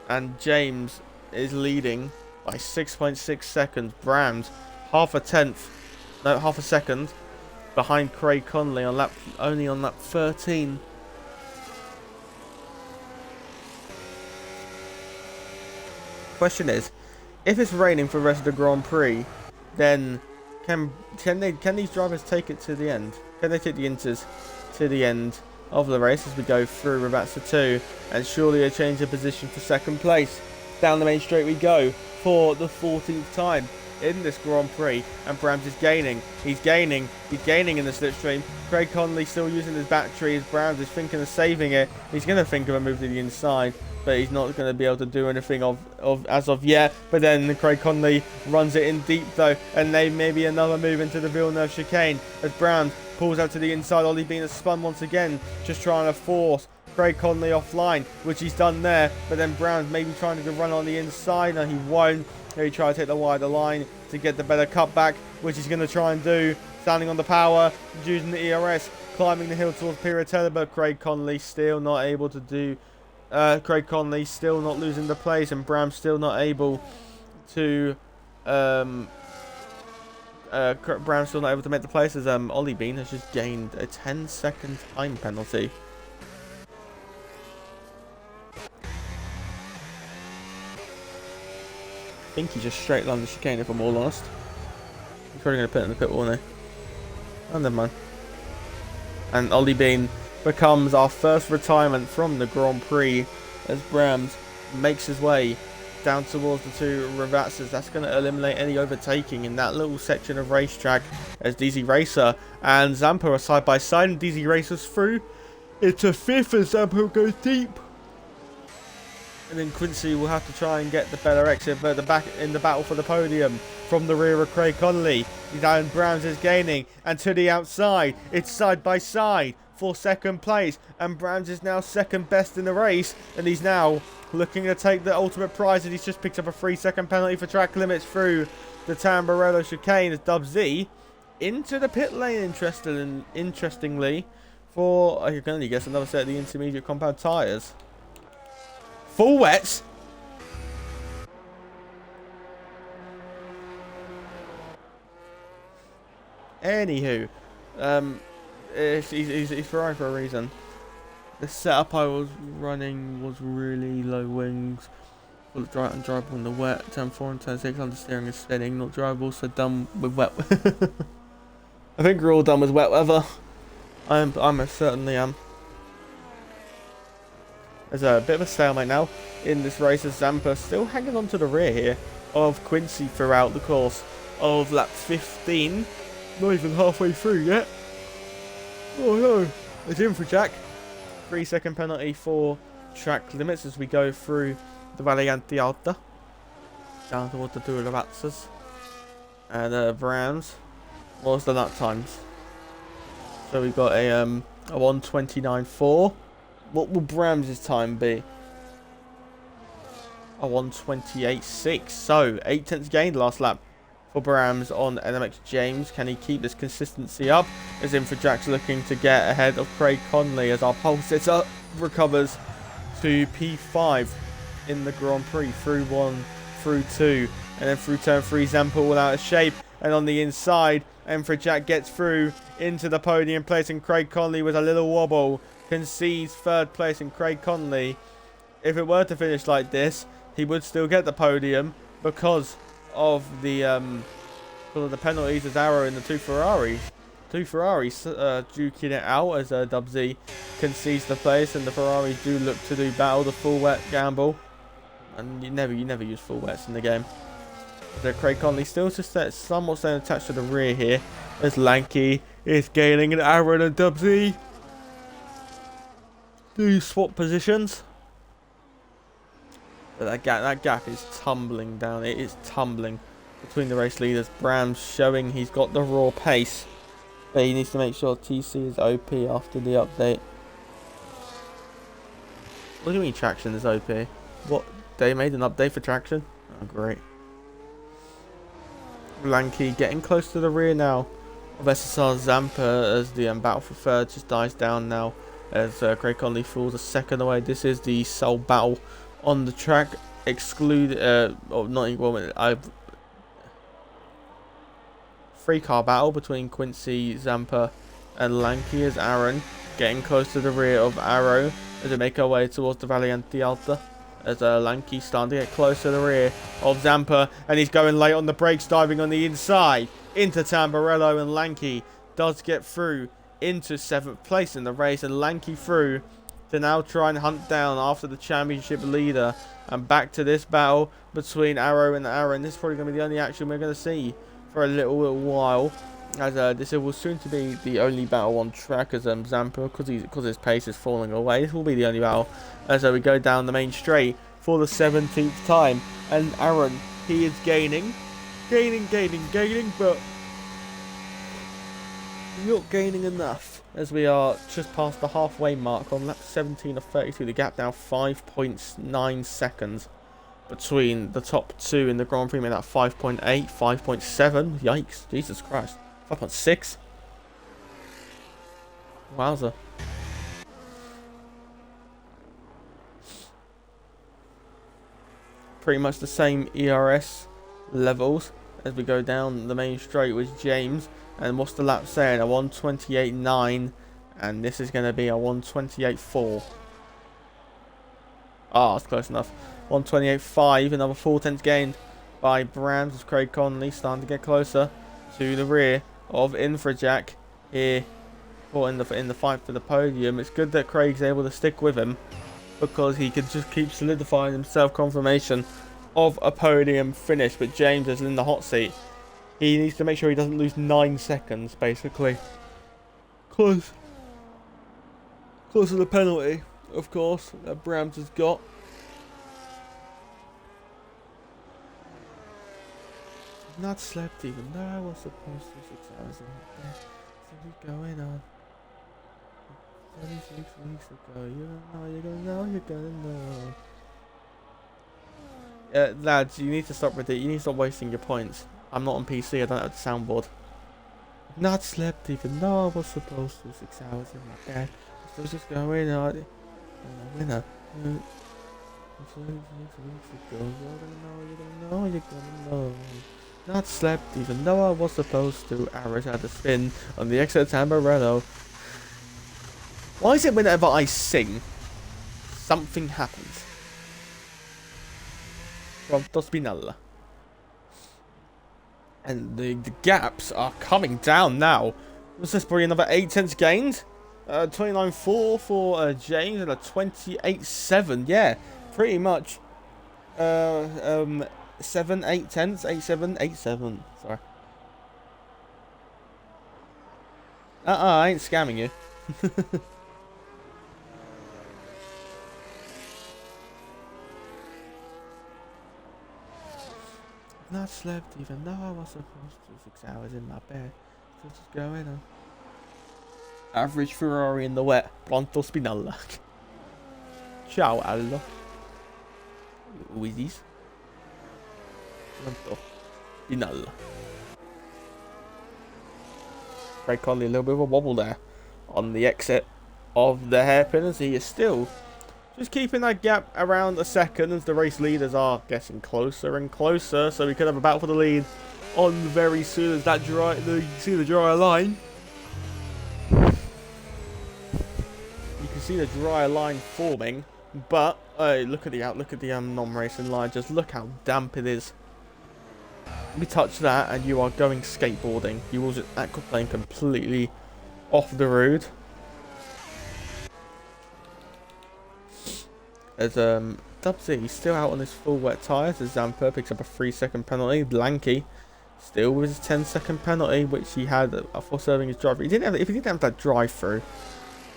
[SPEAKER 1] and James is leading by 6.6 seconds. Brams half a second behind Craig Conley only on lap 13. Question is, if it's raining for the rest of the Grand Prix, then can these drivers take it to the end? Can they take the Inters to the end of the race as we go through Ravazza 2, and surely a change of position for second place? Down the main straight we go for the 14th time in this Grand Prix, and Brams is gaining. He's gaining in the slipstream. Craig Conley still using his battery as Brams is thinking of saving it. He's going to think of a move to the inside, but he's not going to be able to do anything as of yet. But then Craig Conley runs it in deep though, and they maybe another move into the Villeneuve chicane as Brams pulls out to the inside. Ollie Bean has spun once again, just trying to force Craig Conley offline, which he's done there. But then Brams maybe trying to run on the inside. No, he won't. He tries to hit the wider line to get the better cutback, which he's going to try and do. Standing on the power, using the ERS, climbing the hill towards Piratella, but Craig Conley still not able to do. Craig Conley still not losing the place, and Brams still not able to. Brams still not able to make the place as Ollie Bean has just gained a 10-second time penalty. I think he just straight lined the chicane, if I'm all honest. He's probably going to put it in the pit wall now. Oh, never mind. And Ollie Bean becomes our first retirement from the Grand Prix as Brams makes his way down towards the two Ravazzas. That's going to eliminate any overtaking in that little section of racetrack as DZ Racer and Zampa are side by side, and DZ Racer's through into 5th as Zampa goes deep. And then Quincy will have to try and get the better exit, but the back in the battle for the podium from the rear of Craig Conley. Down Brams is gaining, and to the outside, it's side by side for second place, and Brams is now second best in the race, and he's now looking to take the ultimate prize, and he's just picked up a 3-second penalty for track limits through the Tamburello chicane as Dub Z into the pit lane. Interestingly, for I can only guess another set of the intermediate compound tyres. Full wets. Anywho, he's throwing for a reason. The setup I was running was really low wings, full of dry and drivable in the wet. Turn 4 and turn 6 understeering and spinning, not drivable, so done with wet. I think we're all done with wet weather. I most certainly am. There's a bit of a stalemate now in this race as Zampa still hanging on to the rear here of Quincy throughout the course of lap 15. Not even halfway through yet. Oh no, it's in for Jack. 3-second penalty for track limits as we go through the Variante Alta down towards the Due Razzas. And Brams, what's the lap times? So we've got a 1:29.4. What will Brams' time be? A 1:28.6. So 8 tenths gained last lap for Brams on NMX James. Can he keep this consistency up? As in for Jack's looking to get ahead of Craig Conley as our pole sitter recovers to P5 in the Grand Prix through 1, through 2, and then through turn 3 Zampa all out of shape and on the inside. And for Jack gets through into the podium place, and Craig Conley with a little wobble concedes third place. And Craig Conley, if it were to finish like this, he would still get the podium because of the penalties as Arrow in the two Ferraris duking it out as Dubsy concedes the place, and the Ferraris do look to do battle the full wet gamble, and you never use full wets in the game. So Craig Conley still just somewhat staying attached to the rear here as Lanky is gaining an Arrow and Dubsy. Do swap positions. But that gap is tumbling down. It is tumbling between the race leaders. Bram's showing he's got the raw pace, but he needs to make sure TC is OP after the update. What do you mean traction is OP? What? They made an update for traction? Oh, great. Lanky getting close to the rear now of SSR Zampa as the battle for third just dies down now as Craig Conley falls a second away. This is the sole battle on the track, free car battle between Quincy, Zampa and Lanky as Aaron getting close to the rear of Arrow as they make our way towards the Variante Alta as Lanky starting to get close to the rear of Zampa, and he's going late on the brakes, diving on the inside into Tamburello, and Lanky does get through into 7th place in the race, and Lanky through to now try and hunt down after the championship leader. And back to this battle between Arrow and Aaron. This is probably going to be the only action we're going to see for a little while, as this will soon to be the only battle on track as Zampa, because his pace is falling away. This will be the only battle as we go down the main straight for the 17th time. And Aaron, he is gaining, but not gaining enough, as we are just past the halfway mark on lap 17 of 32. The gap now 5.9 seconds between the top two in the Grand Prix. Made that 5.8, 5.7. Yikes, Jesus Christ. 5.6. Wowza. Pretty much the same ERS levels as we go down the main straight with James. And what's the lap saying? A 1:28.9, and this is going to be a 1:28.4. Ah, it's close enough. 1:28.5, another 4 tenths gained by Brams as Craig Conley starting to get closer to the rear of Infrajack here, in the fight for the podium. It's good that Craig's able to stick with him, because he can just keep solidifying himself confirmation of a podium finish. But James is in the hot seat. He needs to make sure he doesn't lose 9 seconds, basically. Close to the penalty, of course, that Brams has got. Not slept even though I was supposed to 6 hours in bed. Something's going on. 36 weeks ago, you're gonna know. Lads, you need to stop with it. You need to stop wasting your points. I'm not on PC, I don't have the soundboard. Not slept even though I was supposed to 6 hours in my bed. Still just going on. I'm a winner. 36 weeks ago, you're gonna know. Not slept even though I was supposed to. Arrows had a spin on the exit Tamburello. Why is it whenever I sing, something happens? Pronto Spinella. And the gaps are coming down now Was this probably another 8 tenths gained? 29.4 for James and a 28.7. Yeah, pretty much. 7, 8 tenths, 8.7, 8.7. Sorry. I ain't scamming you. Not slept even though I was supposed to. 6 hours in my bed. What's going on? Average Ferrari in the wet. Pronto Spinella. Ciao, Allo. Wizzies. Pronto Spinella. Craig Conley, a little bit of a wobble there on the exit of the hairpin as he is still just keeping that gap around a second as the race leaders are getting closer and closer. So we could have a battle for the lead on very soon as that you see the dry line. You can see the dry line forming, but look at the non-racing line. Just look how damp it is. You touch that and you are going skateboarding. You will just aquaplane completely off the road. As Dubsy still out on his full wet tyres as Zampa picks up a 3-second penalty. Blanky still with his 10-second penalty, which he had for serving his driver. If he didn't have that drive-through,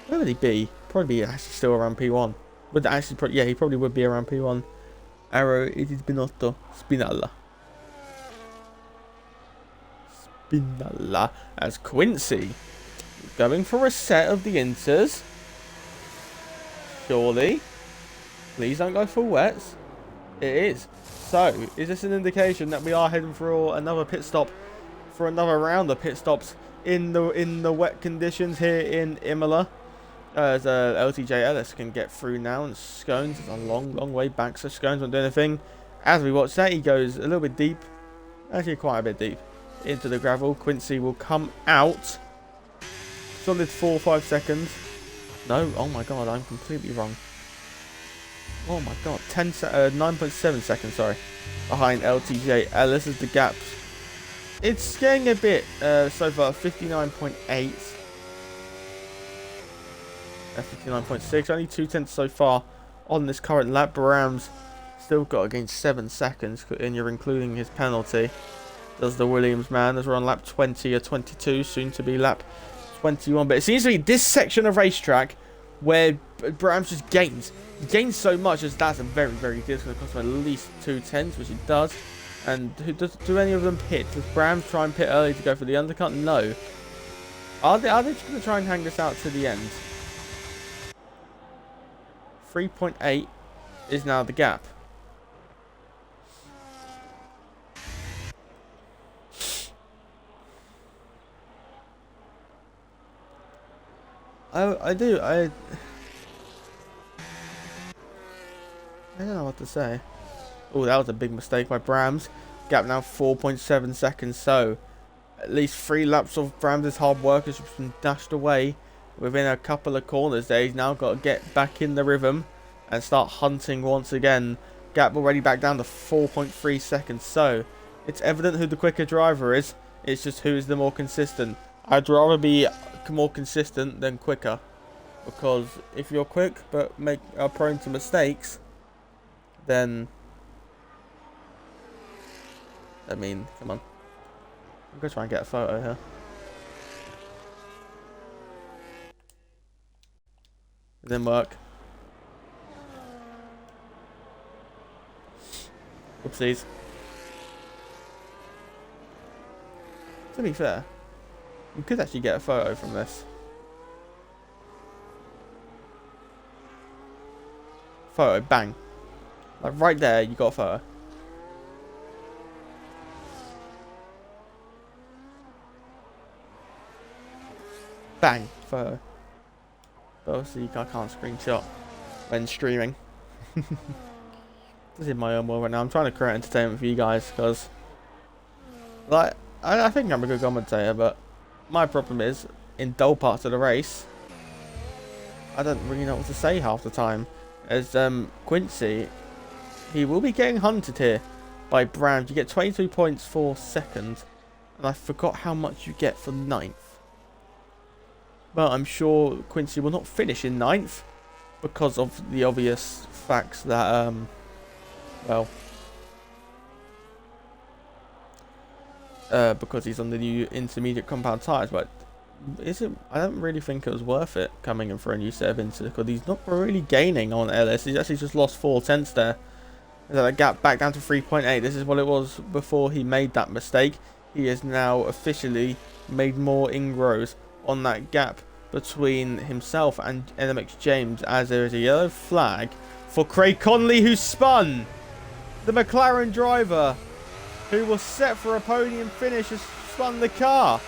[SPEAKER 1] where would he be? Probably be actually still around P1. Would actually, yeah, he probably would be around P1. Arrow, it is Binotto Spinella. Spinella as Quincy going for a set of the Inters. Surely. Please don't go full wets. It is. So, is this an indication that we are heading for another pit stop, for another round of pit stops in the wet conditions here in Imola? As LTJ Ellis can get through now, and Scones is a long way back, so Scones won't do anything. As we watch that, he goes a little bit deep, actually quite a bit deep, into the gravel. Quincy will come out. Solid 4 or 5 seconds. No, oh my god, I'm completely wrong. Oh my god, 9.7 seconds, sorry, behind LTJ Ellis as the gaps. It's getting a bit so far, 59.8. 59.6, only 2 tenths so far on this current lap. Brown's still got to gain 7 seconds, and you're including his penalty. Does the Williams man, as we're on lap 20 or 22, soon to be lap 21. But it seems to be this section of racetrack where Brams just gains. He gains so much as that's a very good. It's going to cost him at least 2 tenths, which he does. And do any of them pit? Does Brams try and pit early to go for the undercut? No. Are they just going to try and hang this out to the end? 3.8 is now the gap. I don't know what to say. Oh, that was a big mistake by Brams. Gap now 4.7 seconds, so at least 3 laps of Brams' hard work has been dashed away within a couple of corners there. He's now got to get back in the rhythm and start hunting once again. Gap already back down to 4.3 seconds, so it's evident who the quicker driver is. It's just who is the more consistent. I'd rather be more consistent than quicker, because if you're quick but are prone to mistakes, then I mean, come on, I'm gonna try and get a photo here. It didn't work. Oopsies. To be fair, you could actually get a photo from this. Photo, bang. Like right there, you got a photo. Bang, photo. But obviously I can't screenshot when streaming. This is my own world right now. I'm trying to create entertainment for you guys, because like I think I'm a good commentator, but my problem is, in dull parts of the race, I don't really know what to say half the time. As Quincy, he will be getting hunted here by Brown. You get 22 points for second, and I forgot how much you get for 9th. But I'm sure Quincy will not finish in ninth because of the obvious facts that, well, because he's on the new intermediate compound tyres. But is it? I don't really think it was worth it coming in for a new set of inter because he's not really gaining on Ellis. He's actually just lost 4 tenths there. That gap back down to 3.8. This is what it was before he made that mistake. He has now officially made more inroads on that gap between himself and NMX James, as there is a yellow flag for Craig Conley, who spun. The McLaren driver, who was set for a podium finish, has spun the car.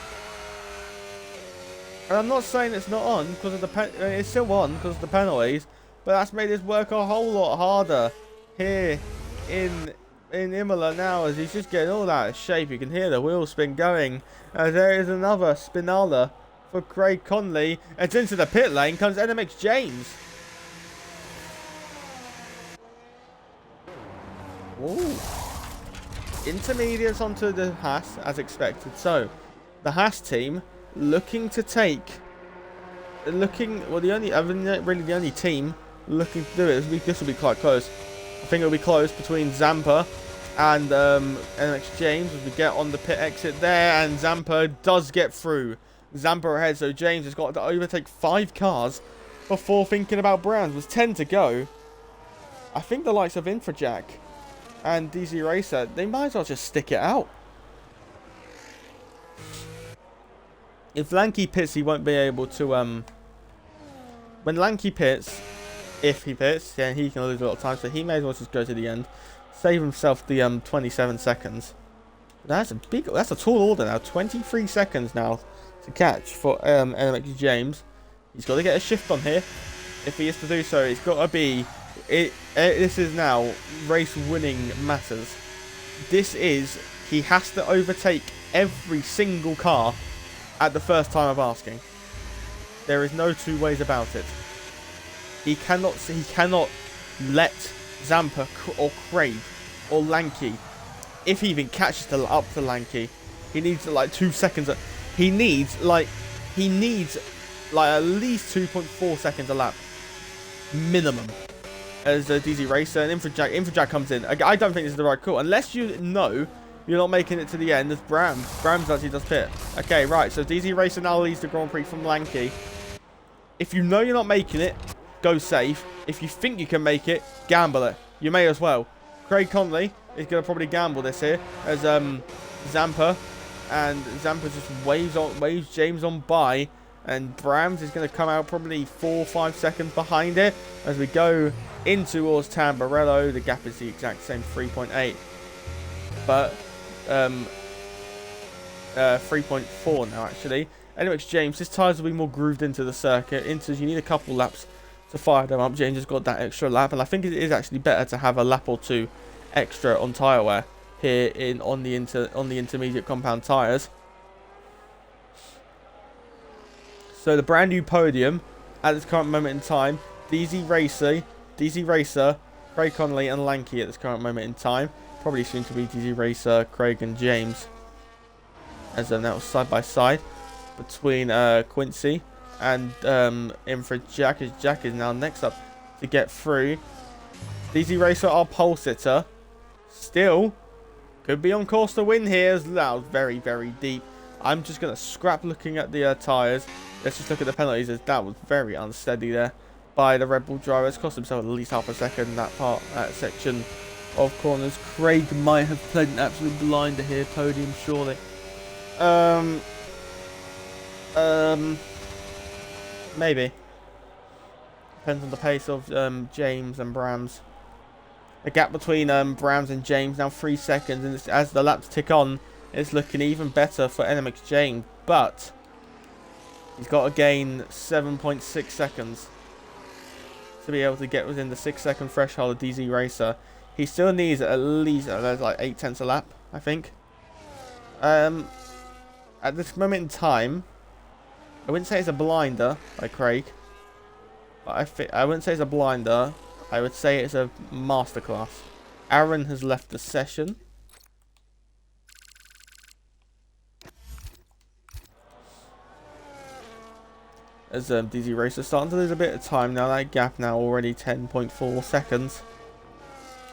[SPEAKER 1] And I'm not saying it's not on because of the it's still on because of the penalties, but that's made his work a whole lot harder here in Imola now, as he's just getting all out of shape. You can hear the wheel spin going, as there is another spinala for Craig Conley, and into the pit lane comes NMX James. Ooh. Intermediates onto the Haas as expected. So the Haas team looking to take, well, the only team looking to do it. This will be quite close. I think it'll be close between Zampa and NX James as we get on the pit exit there, and Zampa does get through. Zampa ahead, so James has got to overtake 5 cars before thinking about Browns. With 10 to go, I think the likes of Infrajack and DZ Racer, they might as well just stick it out. If Lanky pits, he won't be able to, when Lanky pits, if he pits, yeah, he can lose a lot of time, so he may as well just go to the end, save himself the 27 seconds. That's a tall order now. 23 seconds now to catch for NMX James. He's got to get a shift on here. If he is to do so, it's got to be. This is now race winning matters. He has to overtake every single car at the first time of asking. There is no two ways about it. He cannot let Zampa or Craig or Lanky, if he even catches up to Lanky, he needs like 2 seconds. He needs like at least 2.4 seconds a lap minimum. As a DZ Racer and Infrajack comes in. I don't think this is the right call unless you know you're not making it to the end. As Brams actually does pit. Okay, right. So DZ Racer now leads the Grand Prix from Lanky. If you know you're not making it, go safe. If you think you can make it, gamble it. You may as well. Craig Conley is going to probably gamble this here as Zampa, and Zampa just waves James on by, and Brams is going to come out probably 4 or 5 seconds behind it as we go in towards Tamburello. The gap is the exact same, 3.8, but 3.4 now actually. NMX James, his tyres will be more grooved into the circuit. You need a couple laps to fire them up. James has got that extra lap, and I think it is actually better to have a lap or 2 extra on tyre wear here on the intermediate compound tyres. So the brand new podium at this current moment in time: DZ Racer, Craig Conley, and Lanky at this current moment in time. Probably soon to be DZ Racer, Craig, and James, as they're now side by side between Quincy and Infrajack, as Jack is now next up to get through. DZ Racer, our pole sitter, still could be on course to win here, as that was very, very deep. I'm just going to scrap looking at the tyres. Let's just look at the penalties, as that was very unsteady there by the Red Bull driver. It's cost himself at least half a second, that section of corners. Craig might have played an absolute blinder here, podium surely. Maybe. Depends on the pace of James and Brams. The gap between Brams and James now 3 seconds, and as the laps tick on, it's looking even better for NMX James, but he's got to gain 7.6 seconds to be able to get within the 6-second threshold of DZ Racer. He still needs at least like 8 tenths a lap, I think. At this moment in time, I wouldn't say it's a blinder by Craig, but I wouldn't say it's a blinder. I would say it's a masterclass. Aaron has left the session. As DZ Racer starting to lose a bit of time now. That gap now already 10.4 seconds.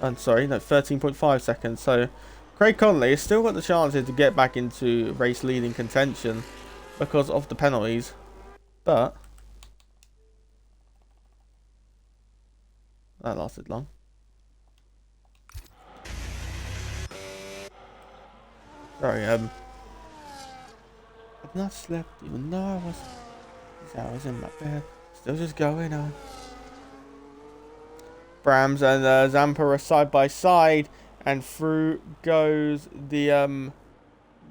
[SPEAKER 1] I'm sorry, no, 13.5 seconds. So Craig Conley has still got the chances to get back into race leading contention because of the penalties. But that lasted long. Sorry, I've not slept even though I was 6 hours in my bed. Still just going on. Brams and Zampa are side by side, and through goes the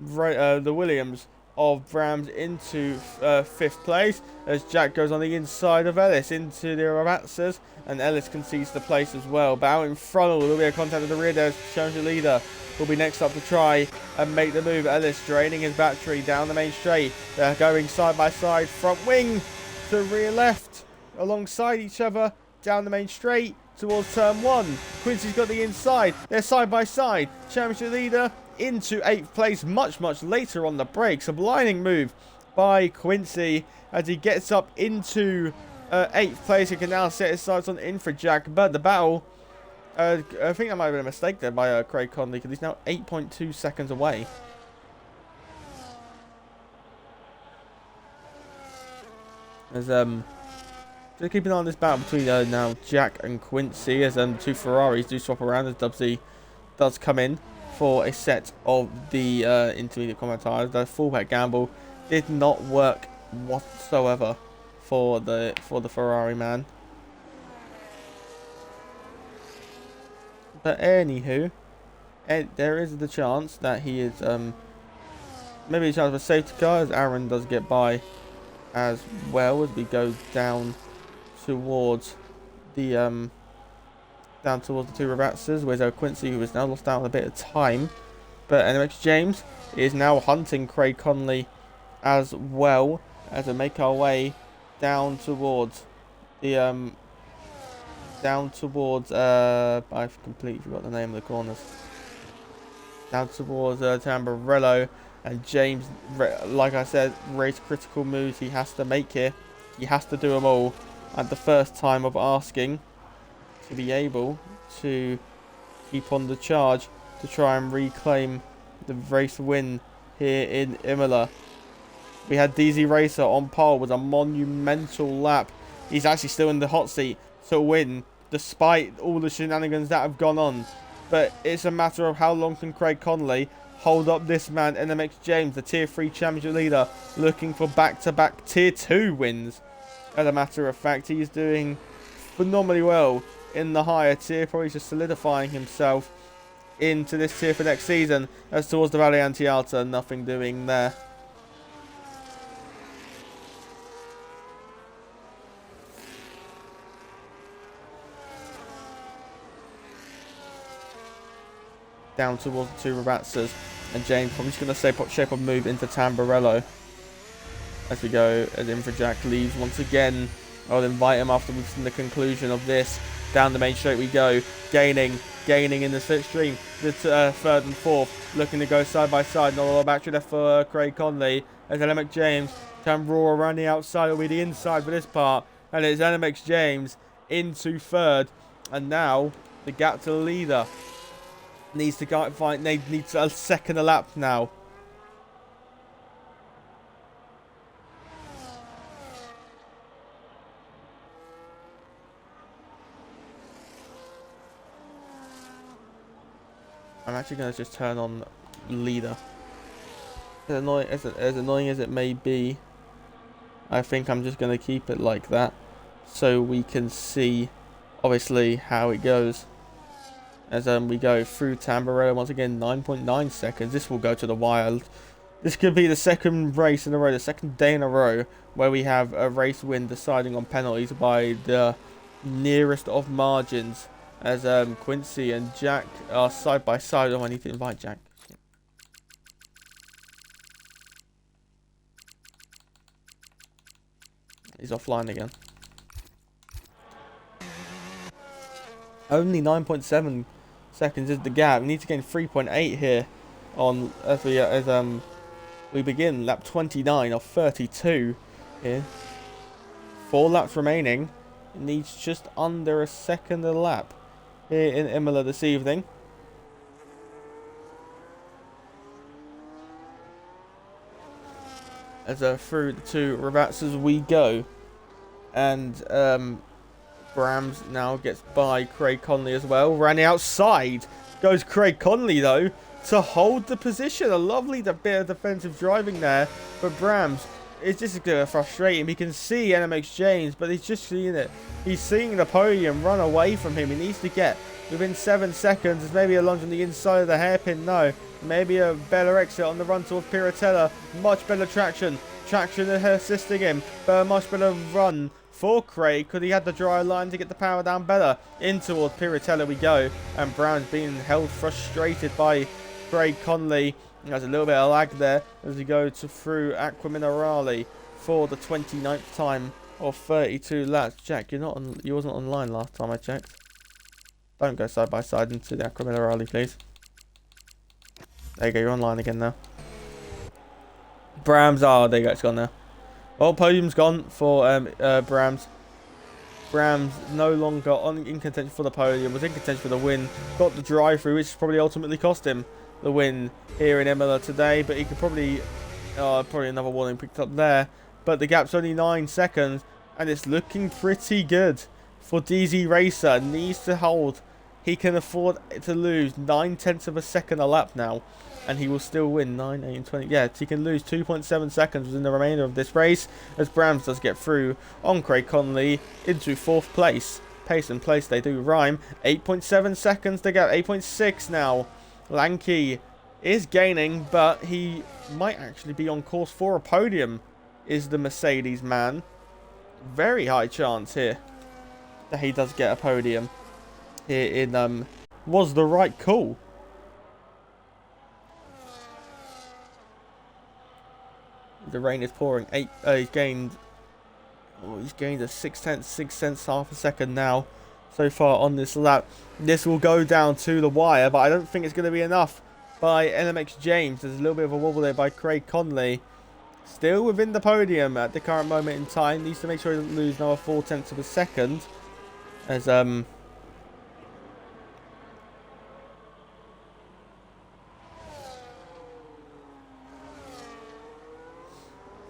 [SPEAKER 1] Williams of Brams into 5th place as Jack goes on the inside of Ellis into the Rabatzas, and Ellis concedes the place as well. But out in front, will be a contact with the rear there. Challenger leader will be next up to try and make the move. Ellis draining his battery down the main straight. They're going side by side, front wing to rear left alongside each other down the main straight towards turn 1. Quincy's got the inside. They're side by side. Championship leader into 8th place much later on the break. Sublining move by Quincy as he gets up into 8th place. He can now set his sights on Infrajack, but the battle, I think that might have been a mistake there by Craig Conley, because he's now 8.2 seconds away. As just keep an eye on this battle between now Jack and Quincy, as the two Ferraris do swap around as Dubsy does come in for a set of the intermediate combat tyres. The fullback gamble did not work whatsoever for the Ferrari man. But anywho, there is the chance that he is maybe a chance of a safety car, as Aaron does get by as well as we go down towards the two Rabatzas, with Quincy, who has now lost out a bit of time. But NMX James is now hunting Craig Conley as well, as we make our way down towards the I've completely forgot the name of the corners. Down towards Tamburello, and James, like I said, race critical moves he has to make here. He has to do them all at the first time of asking to be able to keep on the charge to try and reclaim the race win here in Imola. We had DZ Racer on pole with a monumental lap. He's actually still in the hot seat to win, despite all the shenanigans that have gone on. But it's a matter of how long can Craig Conley hold up this man, NMX James, the Tier 3 championship leader, looking for back-to-back Tier 2 wins. As a matter of fact, he's doing phenomenally well in the higher tier, probably just solidifying himself into this tier for next season. As towards the Valle Antialta, nothing doing there. Down towards the two Rabatzas, and James probably just going to say shape of move into Tamburello as we go, as Infrajack leaves once again. I'll invite him after we've seen the conclusion of this. Down the main straight we go, gaining in the slipstream. The 3rd and 4th, looking to go side by side. Not a lot of battery left for Craig Conley, as NMX James can roar around the outside. It'll be the inside for this part, and it's NMX James into 3rd, and now the gap to the leader needs a second a lap now. I'm actually going to just turn on leader. As annoying as it may be, I think I'm just going to keep it like that, so we can see, obviously, how it goes. As we go through Tamburello once again, 9.9 seconds. This will go to the wild. This could be the second race in a row, the second day in a row, where we have a race win deciding on penalties by the nearest of margins. As Quincy and Jack are side by side. Oh, I need to invite Jack. He's offline again. Only 9.7 seconds is the gap. We need to gain 3.8 here on as we begin lap 29 of 32 here. 4 laps remaining. It needs just under a second a lap here in Imola this evening. As through the 2 Ravats we go. And Brams now gets by Craig Conley as well. Running outside goes Craig Conley though to hold the position. A lovely bit of defensive driving there. But Brams, it's just going to frustrate him. He can see NMX James, but he's just seeing it. He's seeing the podium run away from him. He needs to get within 7 seconds. There's maybe a lunge on the inside of the hairpin. No. Maybe a better exit on the run towards Piratella. Much better traction. Traction assisting him. But a much better run for Craig, because he had the dry line to get the power down better. In towards Piratella we go. And Brown's being held frustrated by Craig Conley. There's a little bit of lag there as we go through Aqua Minerale for the 29th time of 32 laps. Jack, you wasn't online last time I checked. Don't go side by side into the Aqua Minerale, please. There you go, you're online again now. Brams, there you go, it's gone now. Well, podium's gone for Brams. Brams no longer in contention for the podium, was in contention for the win. Got the drive-through, which probably ultimately cost him the win here in Imola today. But he could probably another warning picked up there. But the gap's only 9 seconds, and it's looking pretty good for DZ Racer. Needs to hold. He can afford to lose 9/10 of a second a lap now, and he will still win 9, 8, 20. Yeah, he can lose 2.7 seconds within the remainder of this race, as Brams does get through on Craig Conley into 4th place. Pace and place, they do rhyme. 8.7 seconds to go. 8.6 now. Lanky is gaining, but he might actually be on course for a podium, is the Mercedes man. Very high chance here that he does get a podium here in was the right call. The rain is pouring. He's gained a 6/10, half a second now so far on this lap. This will go down to the wire, but I don't think it's going to be enough by NMX James. There's a little bit of a wobble there by Craig Conley. Still within the podium at the current moment in time. Needs to make sure he doesn't lose another 4/10 of a second. As we'll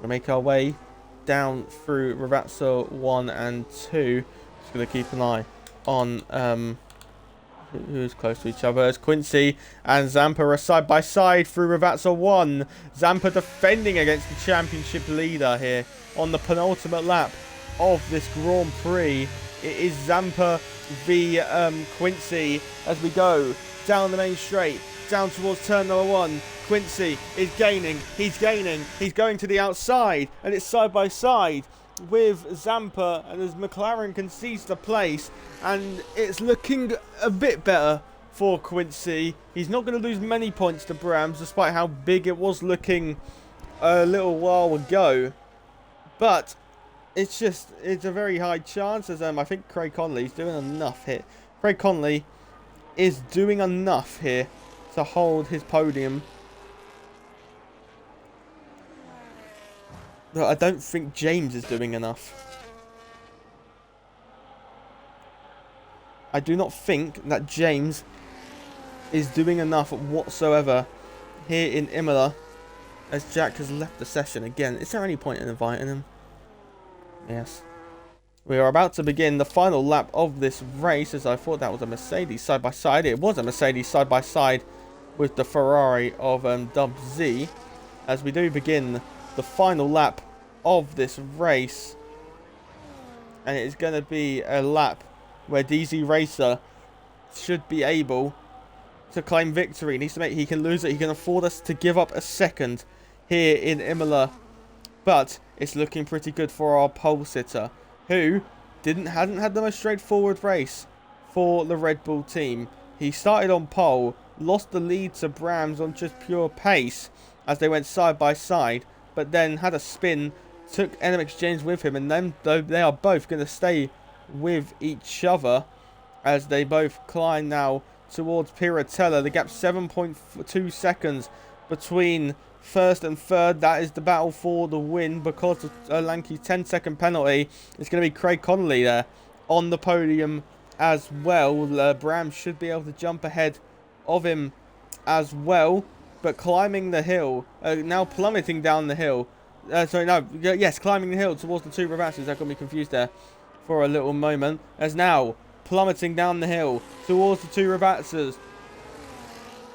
[SPEAKER 1] make our way down through Ravazza 1 and 2. Just going to keep an eye on who's close to each other. As Quincy and Zampa are side by side through Ravazza 1. Zampa defending against the championship leader here on the penultimate lap of this Grand Prix. It is Zampa v Quincy as we go down the main straight, down towards turn number 1. Quincy is gaining, he's going to the outside, and it's side by side with Zampa, and as McLaren concedes the place, and it's looking a bit better for Quincy. He's not going to lose many points to Brams, despite how big it was looking a little while ago, but it's a very high chance, as I think Craig Conley is doing enough here. Craig Conley is doing enough here to hold his podium. But I don't think James is doing enough. I do not think that James is doing enough whatsoever here in Imola, as Jack has left the session again. Is there any point in inviting him? Yes. We are about to begin the final lap of this race, as I thought that was a Mercedes side by side. It was a Mercedes side by side with the Ferrari of Dub Z, as we do begin the final lap of this race, and it is going to be a lap where DZ Racer should be able to claim victory. He can lose it. He can afford us to give up a second here in Imola, but it's looking pretty good for our pole sitter, who hadn't had the most straightforward race for the Red Bull team. He started on pole, lost the lead to Brams on just pure pace as they went side by side, but then had a spin, took NMX James with him, and then they are both going to stay with each other as they both climb now towards Piratella. The gap 7.2 seconds between first and third. That is the battle for the win because of Lanky's 10-second penalty. It's going to be Craig Connolly there on the podium as well. Bram should be able to jump ahead of him as well, but climbing the hill, now plummeting down the hill. Yes, climbing the hill towards the two Ravasses. That got me confused there for a little moment. As now plummeting down the hill towards the two Ravasses.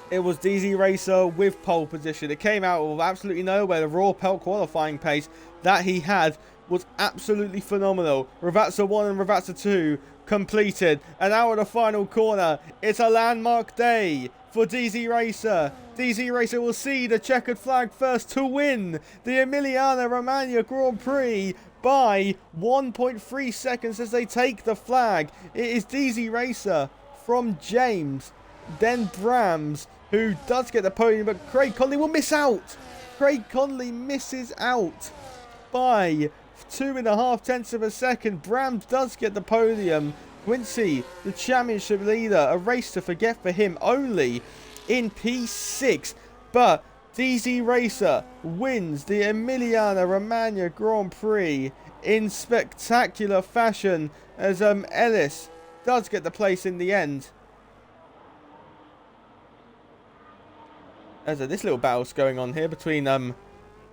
[SPEAKER 1] It was DZ Racer with pole position. It came out of absolutely nowhere. The raw pelt qualifying pace that he had was absolutely phenomenal. Ravazza 1 and Ravazza 2 completed. And now at the final corner, it's a landmark day for DZ Racer. DZ Racer will see the checkered flag first to win the Emiliana Romagna Grand Prix by 1.3 seconds as they take the flag. It is DZ Racer from James, then Brams, who does get the podium, but Craig Conley will miss out. Craig Conley misses out by 2.5 tenths of a second. Brams does get the podium. Quincy, the championship leader, a race to forget for him only in P6. But DZ Racer wins the Emiliana Romagna Grand Prix in spectacular fashion as Ellis does get the place in the end. As this little battle's going on here between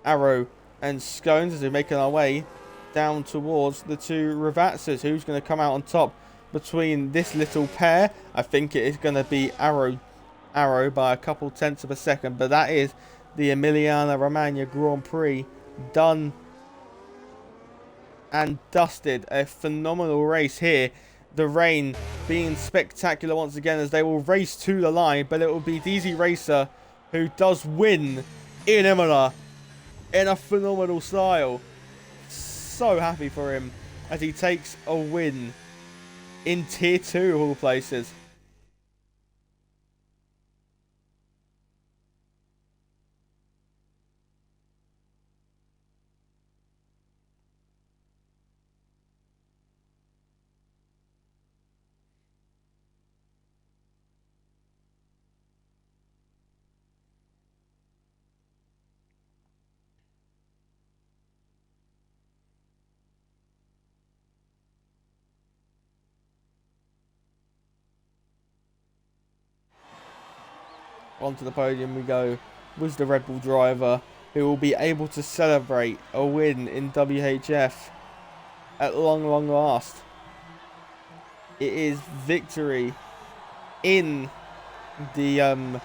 [SPEAKER 1] Arrow and Scones as we're making our way down towards the two Ravazzas. Who's going to come out on top between this little pair? I think it is going to be Arrow by a couple tenths of a second. But that is the Emiliana Romagna Grand Prix done and dusted. A phenomenal race here. The rain being spectacular once again as they will race to the line. But it will be DZ Racer who does win in Imola in a phenomenal style. So happy for him as he takes a win in Tier 2 of all places. Onto the podium we go with the Red Bull driver, who will be able to celebrate a win in WHF at long last. It is victory in the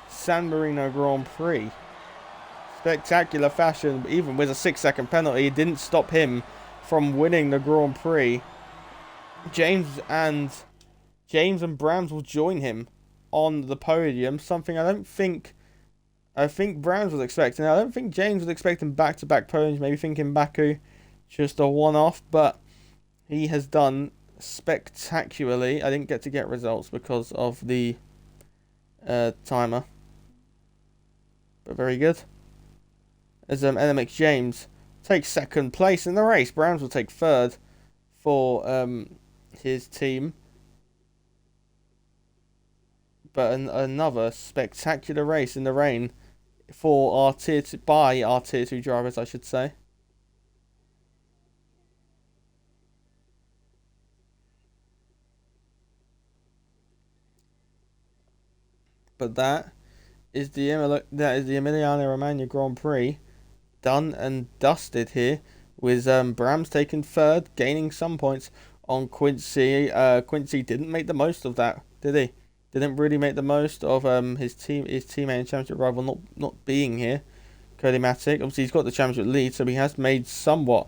[SPEAKER 1] San Marino Grand Prix. Spectacular fashion, even with a 6-second penalty, it didn't stop him from winning the Grand Prix. James and Brams will join him on the podium. Something I think Brams was expecting. I don't think James was expecting back-to-back podiums. Maybe thinking Baku, just a one-off. But he has done spectacularly. I didn't get to get results because of the timer. But very good. As NMX James takes second place in the race. Brams will take third for his team. But another spectacular race in the rain for our tier 2, by our tier 2 drivers, I should say. But that is the Emiliana Romagna Grand Prix done and dusted here, with Brams taking third, gaining some points on Quincy. Quincy didn't make the most of that, did he? Didn't really make the most of his teammate and championship rival not being here. Cody Matic, obviously he's got the championship lead, so he has made somewhat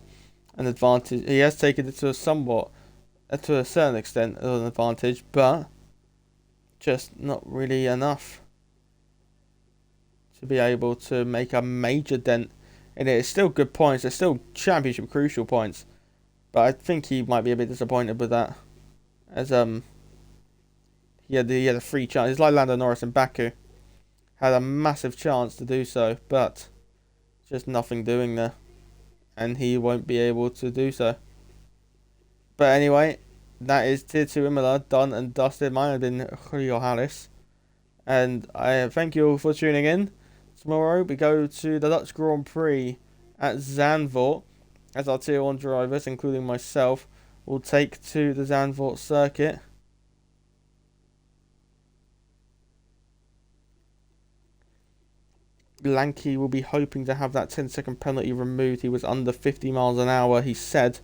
[SPEAKER 1] an advantage. He has taken it to a certain extent of an advantage, but just not really enough to be able to make a major dent in it. It's still good points. They're still championship crucial points, but I think he might be a bit disappointed with that, as he had a free chance. It's like Lando Norris and Baku. Had a massive chance to do so, but just nothing doing there. And he won't be able to do so. But anyway, that is Tier 2 Imola done and dusted. Mine have been Julio Harris. And I thank you all for tuning in. Tomorrow we go to the Dutch Grand Prix at Zandvoort as our Tier 1 drivers, including myself, will take to the Zandvoort circuit. Lanky will be hoping to have that 10-second penalty removed. He was under 50 miles an hour, he said.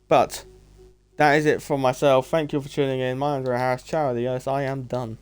[SPEAKER 1] But that is it from myself. Thank you for tuning in. My name's Ray Harris. Ciao, adios. I am done.